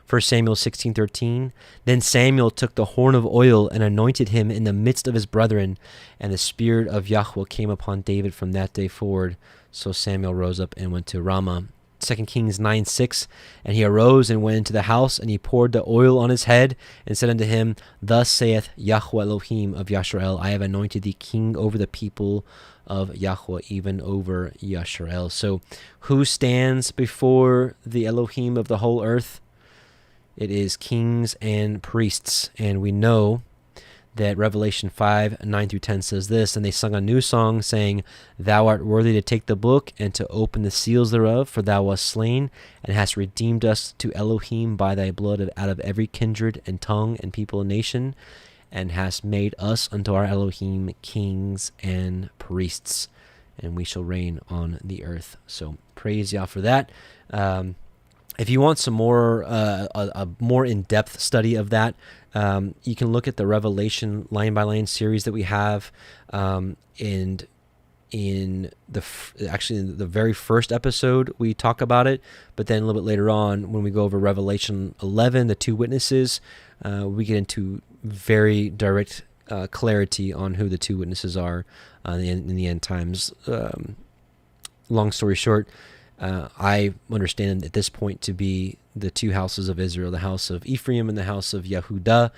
1 Samuel 16:13. Then Samuel took the horn of oil and anointed him in the midst of his brethren, and the spirit of Yahuah came upon David from that day forward. So Samuel rose up and went to Ramah. 2 Kings 9:6, and he arose and went into the house, and he poured the oil on his head, and said unto him, thus saith Yahuah Elohiym of Yisrael, I have anointed thee king over the people of Yahuah, even over Yisrael. So who stands before the Elohim of the whole earth? It is kings and priests. And we know that Revelation 5:9-10 says this, and they sung a new song, saying, Thou art worthy to take the book and to open the seals thereof, for thou wast slain, and hast redeemed us to Elohim by thy blood out of every kindred and tongue and people and nation, and hast made us unto our Elohim kings and priests, and we shall reign on the earth. So praise Yah for that. If you want some more, a more in-depth study of that, you can look at the Revelation line-by-line series that we have, and in the very first episode we talk about it, but then a little bit later on when we go over Revelation 11, the two witnesses, we get into very direct clarity on who the two witnesses are in the end times. Long story short, I understand at this point to be the two houses of Israel, the house of Ephraim and the house of Yehudah.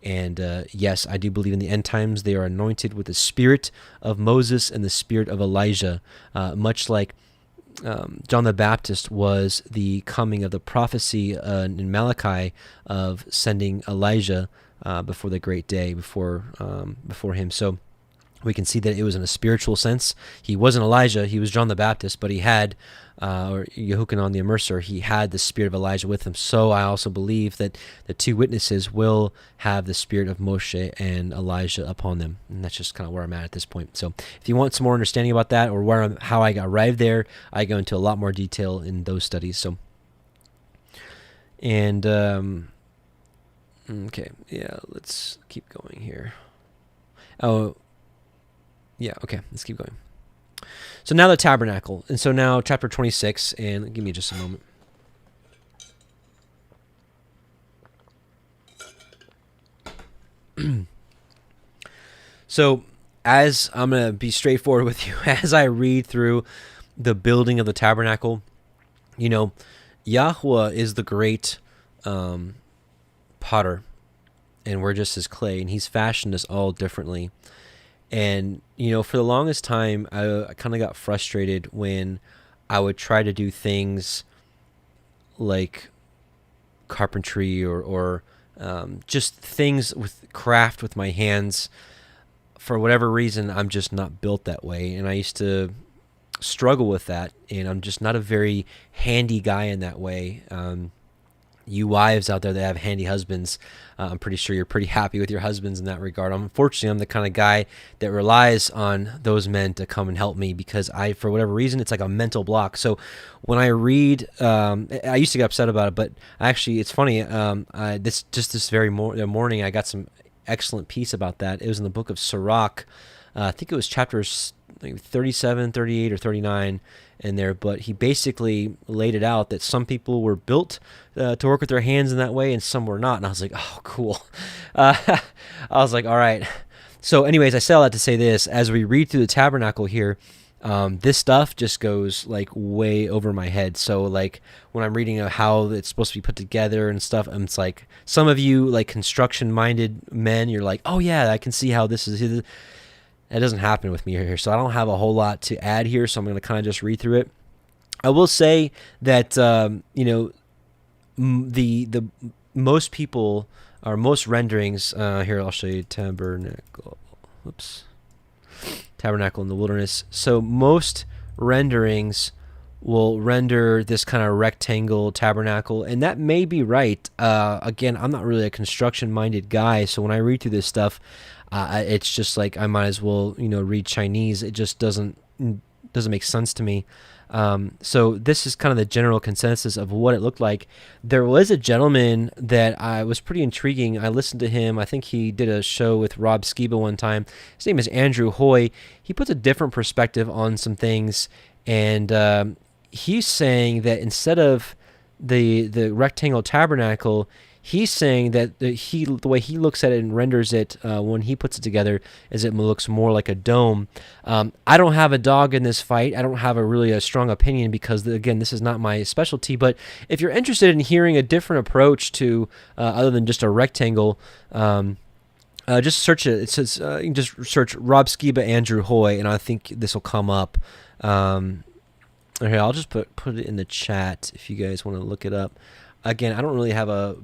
And yes, I do believe in the end times they are anointed with the spirit of Moses and the spirit of Elijah, much like John the Baptist was the coming of the prophecy in Malachi of sending Elijah before the great day, before him. So we can see that it was in a spiritual sense. He wasn't Elijah, he was John the Baptist, but he had, or Yehukanan the Immerser, he had the spirit of Elijah with him. So I also believe that the two witnesses will have the spirit of Moshe and Elijah upon them. And that's just kind of where I'm at this point. So if you want some more understanding about that, or how I arrived there, I go into a lot more detail in those studies. So, and, okay, yeah, let's keep going here. Oh, yeah, okay, let's keep going. So now the tabernacle. And so now chapter 26, and give me just a moment. So as I'm going to be straightforward with you, as I read through the building of the tabernacle, you know, Yahuah is the great potter, and we're just his clay, and he's fashioned us all differently. And, you know, for the longest time, I kind of got frustrated when I would try to do things like carpentry or just things with craft with my hands. For whatever reason, I'm just not built that way. And I used to struggle with that. And I'm just not a very handy guy in that way. You wives out there that have handy husbands, I'm pretty sure you're pretty happy with your husbands in that regard. Unfortunately, I'm the kind of guy that relies on those men to come and help me because for whatever reason, it's like a mental block. So when I read, I used to get upset about it, but actually it's funny. This very morning, I got some excellent piece about that. It was in the book of Sirach. I think it was chapters 37, 38, or 39 in there, but he basically laid it out that some people were built to work with their hands in that way and some were not. And I was like, oh, cool. I was like, all right. So anyways, I say all that to say this. As we read through the tabernacle here, this stuff just goes like way over my head. So like when I'm reading how it's supposed to be put together and stuff, it's like some of you like construction-minded men, you're like, oh yeah, I can see how this is. That doesn't happen with me here, so I don't have a whole lot to add here, so I'm going to kind of just read through it. I will say that, you know, the most people, or most renderings, here I'll show you tabernacle in the wilderness. So most renderings will render this kind of rectangle tabernacle, and that may be right. Again, I'm not really a construction-minded guy, so when I read through this stuff, it's just like I might as well, you know, read Chinese. It just doesn't make sense to me. So this is kind of the general consensus of what it looked like. There was a gentleman that I was pretty intriguing. I listened to him. I think he did a show with Rob Skiba one time. His name is Andrew Hoy. He puts a different perspective on some things, and he's saying that instead of the rectangle tabernacle, he's saying that the way he looks at it and renders it when he puts it together is it looks more like a dome. I don't have a dog in this fight. I don't have a strong opinion because, again, this is not my specialty. But if you're interested in hearing a different approach to other than just a rectangle, just search it. It says you can just search Rob Skiba Andrew Hoy, and I think this will come up. Here, I'll just put it in the chat if you guys want to look it up. Again, I don't really have a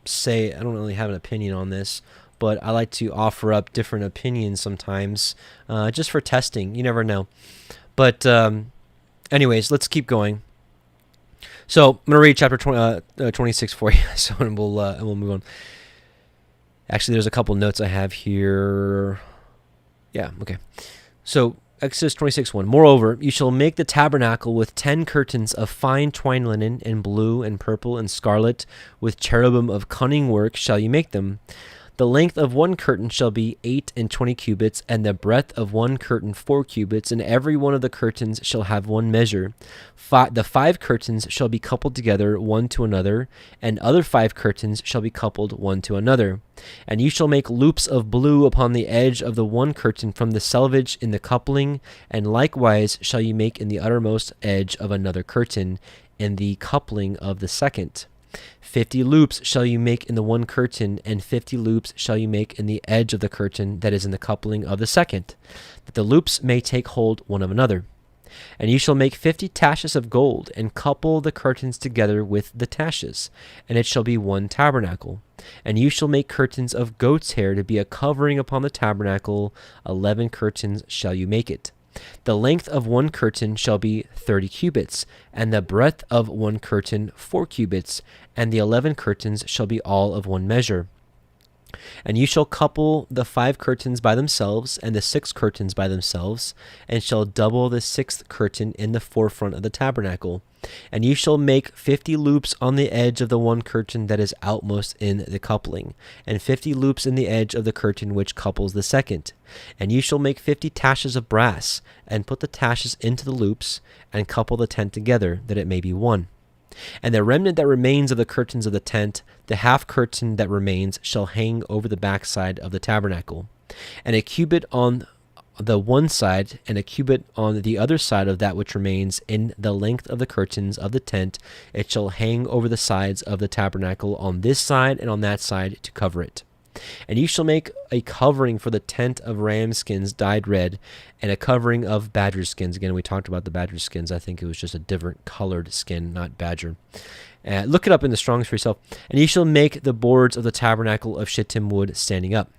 really have an opinion on this, but I like to offer up different opinions sometimes, just for testing. You never know. But anyways, let's keep going. So I'm going to read chapter 26 for you, so and we'll move on. Actually, there's a couple notes I have here. Yeah, okay. So Exodus 26:1. Moreover, you shall make the tabernacle with 10 curtains of fine twined linen, and blue and purple and scarlet, with cherubim of cunning work shall you make them. The length of one curtain shall be 28 cubits, and the breadth of one curtain 4 cubits, and every one of the curtains shall have one measure. The 5 curtains shall be coupled together one to another, and other 5 curtains shall be coupled one to another. And you shall make loops of blue upon the edge of the one curtain from the selvage in the coupling, and likewise shall you make in the uttermost edge of another curtain, in the coupling of the second. 50 loops shall you make in the one curtain, and 50 loops shall you make in the edge of the curtain that is in the coupling of the second, that the loops may take hold one of another. And you shall make 50 taches of gold, and couple the curtains together with the taches, and it shall be one tabernacle. And you shall make curtains of goat's hair to be a covering upon the tabernacle. 11 curtains shall you make it. The length of one curtain shall be 30 cubits, and the breadth of one curtain 4 cubits, and the 11 curtains shall be all of one measure. And you shall couple the 5 curtains by themselves, and the 6 curtains by themselves, and shall double the 6th curtain in the forefront of the tabernacle. And you shall make 50 loops on the edge of the one curtain that is outmost in the coupling, and 50 loops in the edge of the curtain which couples the second. And you shall make 50 taches of brass, and put the taches into the loops, and couple the tent together, that it may be one. And the remnant that remains of the curtains of the tent, the half curtain that remains, shall hang over the backside of the tabernacle. And a cubit on the one side, and a cubit on the other side of that which remains in the length of the curtains of the tent, it shall hang over the sides of the tabernacle on this side and on that side to cover it. And you shall make a covering for the tent of ram skins dyed red, and a covering of badger skins. Again, we talked about the badger skins. I think it was just a different colored skin, not badger. Look it up in the Strong's for yourself. And you shall make the boards of the tabernacle of shittim wood standing up.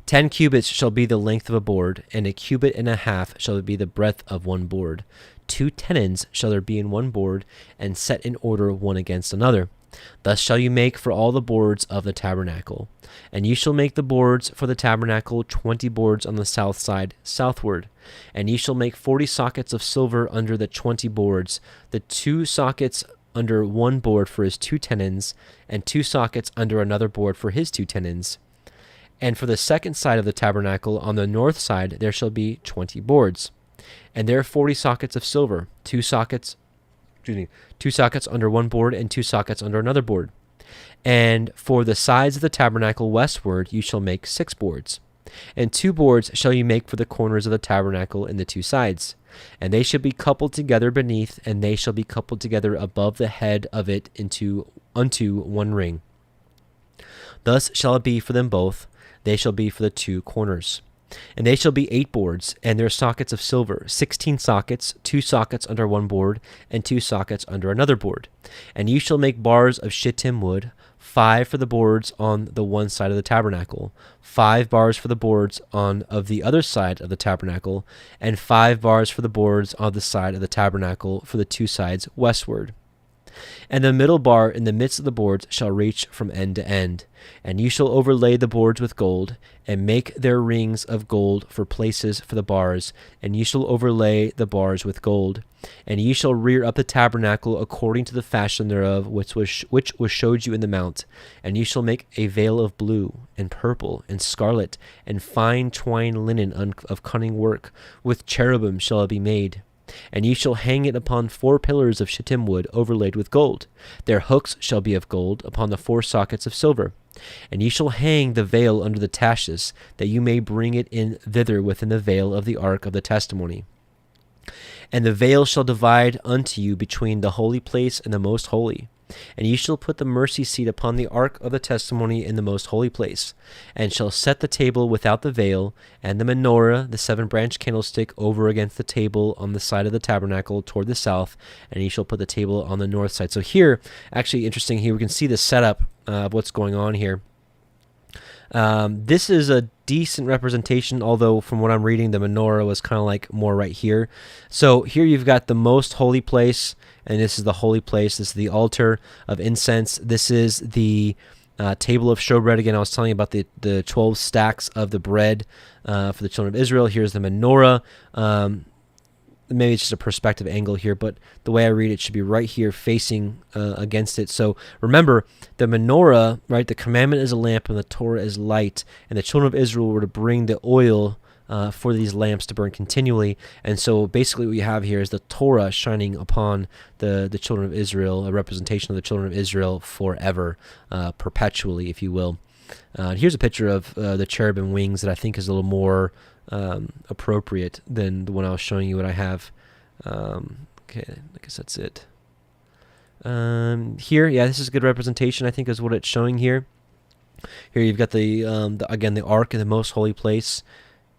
10 cubits shall be the length of a board, and a cubit and a half shall be the breadth of one board. 2 tenons shall there be in one board, and set in order one against another. Thus shall you make for all the boards of the tabernacle. And you shall make the boards for the tabernacle 20 boards on the south side southward. And you shall make 40 sockets of silver under the 20 boards, the 2 sockets under one board for his 2 tenons, and 2 sockets under another board for his 2 tenons. And for the second side of the tabernacle on the north side there shall be 20 boards. And there are 40 sockets of silver, 2 sockets under one board, and 2 sockets under another board. And for the sides of the tabernacle westward you shall make 6 boards. And 2 boards shall you make for the corners of the tabernacle in the 2 sides. And they shall be coupled together beneath, and they shall be coupled together above the head of it unto one ring. Thus shall it be for them both. They shall be for the 2 corners. And they shall be 8 boards, and their sockets of silver, 16 sockets, 2 sockets under one board, and 2 sockets under another board. And you shall make bars of shittim wood, 5 for the boards on the one side of the tabernacle, 5 bars for the boards of the other side of the tabernacle, and 5 bars for the boards on the side of the tabernacle for the 2 sides westward. And the middle bar in the midst of the boards shall reach from end to end. And you shall overlay the boards with gold, and make their rings of gold for places for the bars, and you shall overlay the bars with gold. And ye shall rear up the tabernacle according to the fashion thereof, which was showed you in the mount. And you shall make a veil of blue, and purple, and scarlet, and fine twined linen of cunning work. With cherubim shall it be made. And ye shall hang it upon 4 pillars of shittim wood overlaid with gold. Their hooks shall be of gold, upon the 4 sockets of silver. And ye shall hang the veil under the taches, that you may bring it in thither within the veil of the ark of the testimony. And the veil shall divide unto you between the holy place and the most holy. And ye shall put the mercy seat upon the ark of the testimony in the most holy place, and shall set the table without the veil, and the menorah, the 7-branch candlestick, over against the table on the side of the tabernacle toward the south, and ye shall put the table on the north side. So here, actually interesting, here we can see the setup of what's going on here. This is a decent representation, although from what I'm reading, the menorah was kind of like more right here. So here you've got the most holy place, and this is the holy place. This is the altar of incense. This is the table of showbread. Again, I was telling you about the 12 stacks of the bread for the children of Israel. Here's the menorah. Maybe it's just a perspective angle here, but the way I read it should be right here facing against it. So remember, the menorah, right, the commandment is a lamp and the Torah is light, and the children of Israel were to bring the oil for these lamps to burn continually. And so basically what you have here is the Torah shining upon the children of Israel, a representation of the children of Israel forever, perpetually, if you will. Here's a picture of the cherubim wings that I think is a little more appropriate than the one I was showing you. What I have, okay, I guess that's it. Here, yeah, this is a good representation, I think, is what it's showing here. Here you've got the again, the ark in the most holy place,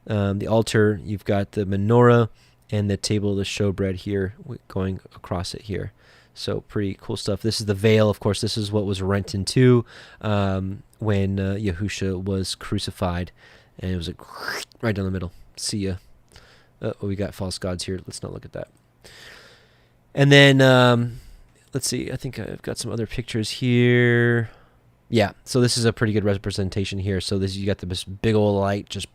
the altar. You've got the menorah and the table of the showbread here going across it here. So pretty cool stuff. This is the veil. Of course, this is what was rent in two when Yahusha was crucified. And it was like right down the middle. See ya. Oh, we got false gods here. Let's not look at that. And then, let's see. I think I've got some other pictures here. Yeah, so this is a pretty good representation here. So you got this big old light just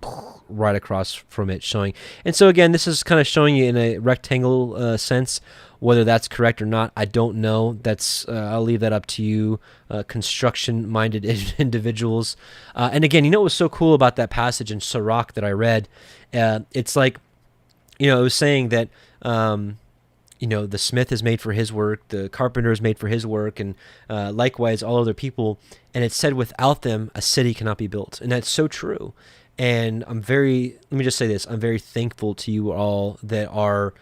right across from it showing. And so again, this is kind of showing you in a rectangle sense. Whether that's correct or not, I don't know. That's I'll leave that up to you, construction-minded individuals. And again, you know what was so cool about that passage in Sirach that I read? It's like, it was saying that, the smith is made for his work, the carpenter is made for his work, and likewise all other people. And it said, without them, a city cannot be built. And that's so true. And let me just say this, I'm very thankful to you all that are...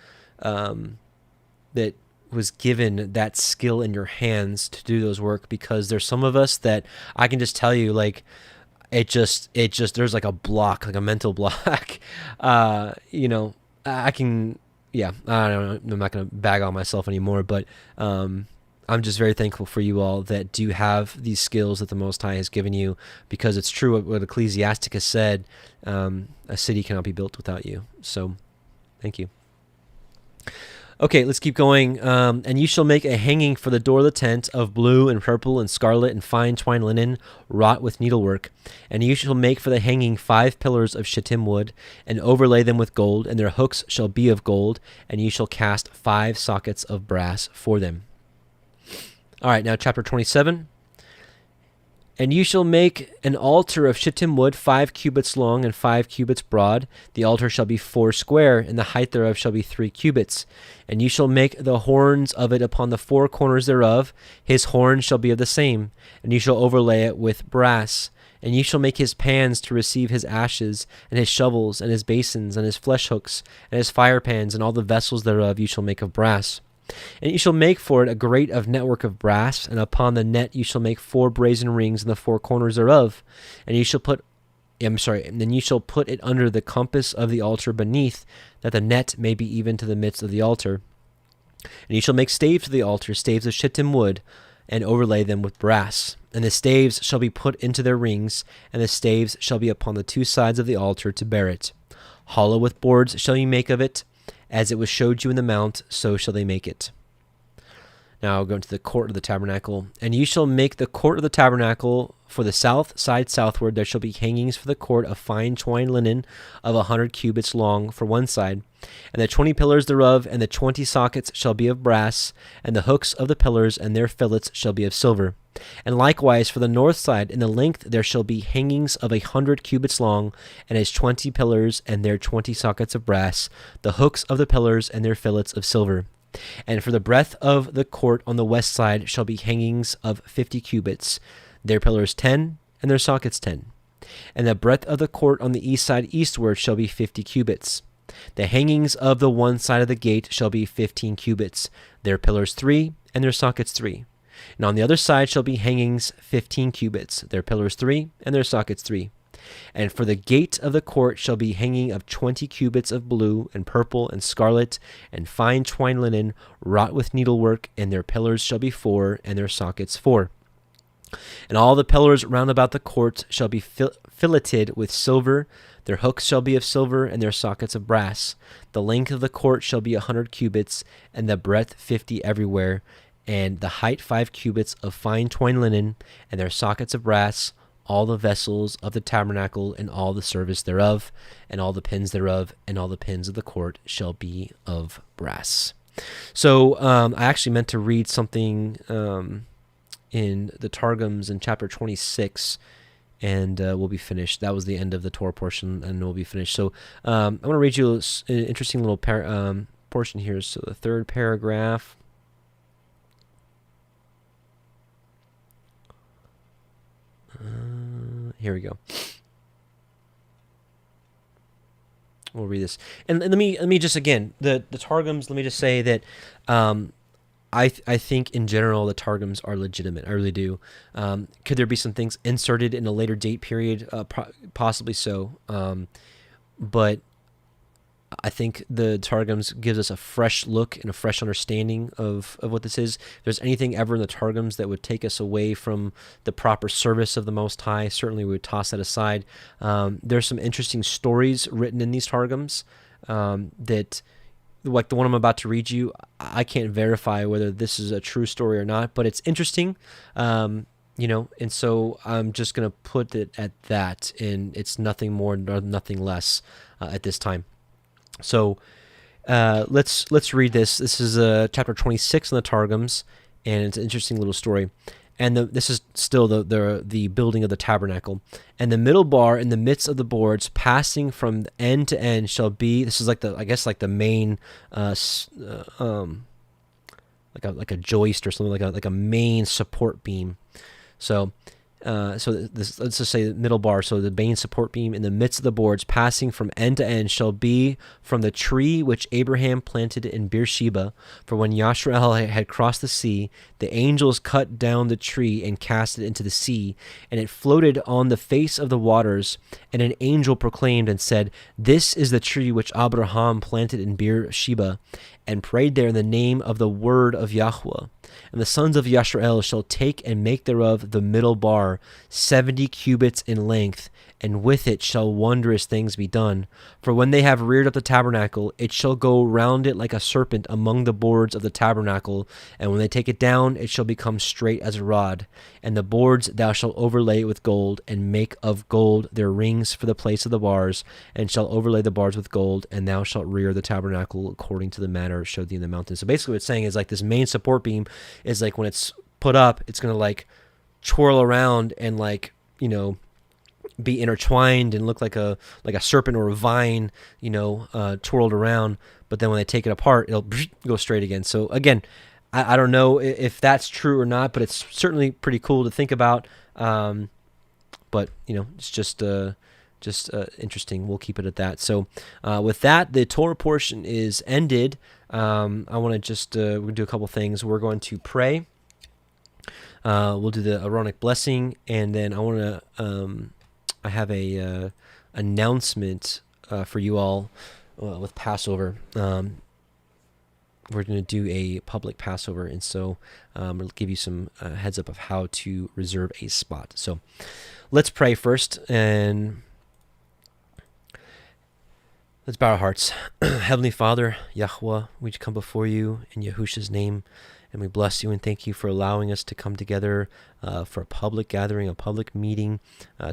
that was given that skill in your hands to do those work, because there's some of us that I can just tell you, like, it just there's like a block, like a mental block. I don't know, I'm not going to bag on myself anymore, but I'm just very thankful for you all that do have these skills that the Most High has given you, because it's true what Ecclesiasticus said, a city cannot be built without you. So thank you. Okay, let's keep going. And you shall make a hanging for the door of the tent of blue and purple and scarlet and fine twined linen, wrought with needlework. And you shall make for the hanging 5 pillars of shittim wood, and overlay them with gold, and their hooks shall be of gold, and you shall cast 5 sockets of brass for them. All right, now chapter 27. And you shall make an altar of shittim wood 5 cubits long and 5 cubits broad. The altar shall be 4 square, and the height thereof shall be 3 cubits. And you shall make the horns of it upon the 4 corners thereof. His horns shall be of the same. And you shall overlay it with brass. And you shall make his pans to receive his ashes, and his shovels, and his basins, and his flesh hooks, and his fire pans, and all the vessels thereof you shall make of brass. And you shall make for it a grate of network of brass, and upon the net you shall make 4 brazen rings in the 4 corners thereof. And you shall and then you shall put it under the compass of the altar beneath, that the net may be even to the midst of the altar. And you shall make staves to the altar, staves of shittim wood, and overlay them with brass. And the staves shall be put into their rings, and the staves shall be upon the 2 sides of the altar to bear it. Hollow with boards shall you make of it. As it was showed you in the mount, so shall they make it. Now I'll go into the court of the tabernacle. And you shall make the court of the tabernacle for the south side southward. There shall be hangings for the court of fine twined linen of 100 cubits long for one side. And the 20 pillars thereof and the 20 sockets shall be of brass, and the hooks of the pillars and their fillets shall be of silver. And likewise for the north side, in the length there shall be hangings of 100 cubits long, and his 20 pillars and their 20 sockets of brass, the hooks of the pillars and their fillets of silver. And for the breadth of the court on the west side shall be hangings of 50 cubits, their pillars 10, and their sockets 10. And the breadth of the court on the east side eastward shall be 50 cubits. The hangings of the one side of the gate shall be 15 cubits, their pillars 3, and their sockets 3. And on the other side shall be hangings 15 cubits, their pillars 3, and their sockets 3. And for the gate of the court shall be hanging of 20 cubits of blue and purple and scarlet and fine twined linen, wrought with needlework, and their pillars shall be 4, and their sockets 4. And all the pillars round about the court shall be filleted with silver. Their hooks shall be of silver, and their sockets of brass. The length of the court shall be 100 cubits, and the breadth 50 everywhere, and the height 5 cubits of fine twined linen, and their sockets of brass. All the vessels of the tabernacle, and all the service thereof, and all the pins thereof, and all the pins of the court shall be of brass. So I actually meant to read something in the Targums in chapter 26, and we'll be finished. That was the end of the Torah portion, and we'll be finished. So I'm going to read you an interesting little portion here. So the third paragraph. Here we go. We'll read this, and let me just again the Targums. Let me just say that I think in general the Targums are legitimate. I really do. Could there be some things inserted in a later date period? Possibly so, but I think the Targums gives us a fresh look and a fresh understanding of what this is. If there's anything ever in the Targums that would take us away from the proper service of the Most High, certainly we would toss that aside. There's some interesting stories written in these Targums that, like the one I'm about to read you, I can't verify whether this is a true story or not, but it's interesting. And so I'm just going to put it at that, and it's nothing more nor nothing less at this time. So let's read this. This is chapter 26 in the Targums, and it's an interesting little story. And this is still the building of the tabernacle. And the middle bar in the midst of the boards, passing from end to end, shall be. This is like the main, like a joist or something, like a main support beam. So this, let's just say the middle bar. So the main support beam in the midst of the boards, passing from end to end, shall be from the tree which Abraham planted in Beersheba. For when Yashrael had crossed the sea, the angels cut down the tree and cast it into the sea, and it floated on the face of the waters. And an angel proclaimed and said, "This is the tree which Abraham planted in Beersheba, and prayed there in the name of the word of Yahuah. And the sons of Yashrael shall take and make thereof the middle bar, 70 cubits in length, and with it shall wondrous things be done. For when they have reared up the tabernacle, it shall go round it like a serpent among the boards of the tabernacle, and when they take it down, it shall become straight as a rod. And the boards thou shalt overlay with gold, and make of gold their rings for the place of the bars, and shall overlay the bars with gold, and thou shalt rear the tabernacle according to the manner showed thee in the mountains." So basically what it's saying is like this main support beam is like when it's put up, it's going to like twirl around and like, be intertwined and look like a serpent or a vine, twirled around. But then when they take it apart, it'll go straight again. So again, I don't know if that's true or not, but it's certainly pretty cool to think about. But it's just interesting. We'll keep it at that. So with that, the Torah portion is ended. I want to just we're gonna do a couple things. We're going to pray. We'll do the Aaronic blessing, and then I have a announcement for you all with Passover. We're going to do a public Passover, and so I'm going to give you some heads up of how to reserve a spot. So let's pray first, and let's bow our hearts. Heavenly Father, Yahuah, we come before you in Yahusha's name, and we bless you and thank you for allowing us to come together for a public gathering, a public meeting,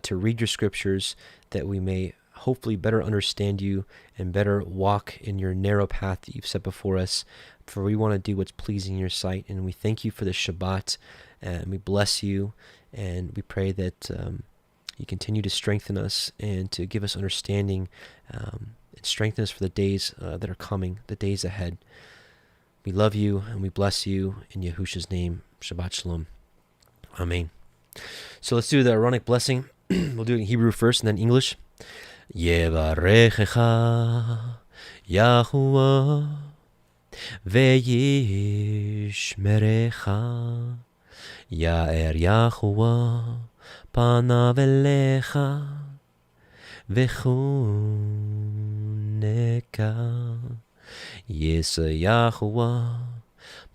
to read your scriptures, that we may hopefully better understand you and better walk in your narrow path that you've set before us. For we want to do what's pleasing in your sight, and we thank you for the Shabbat, and we bless you, and we pray that you continue to strengthen us and to give us understanding, and strengthen us for the days that are coming, the days ahead. We love you and we bless you in Yahusha's name. Shabbat Shalom. Amen. So let's do the Aaronic blessing. We'll do it in Hebrew first and then English. Yevarechecha Yahuah ve'yishmerecha Ya'er Yahuah panav elecha v'chuneka Yisa Yahuah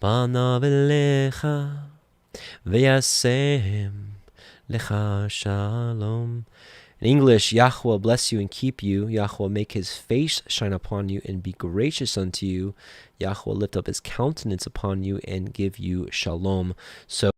panav elecha ve'yasem Lecha shalom. In English, Yahuah bless you and keep you. Yahuah make his face shine upon you and be gracious unto you. Yahuah lift up his countenance upon you and give you shalom. So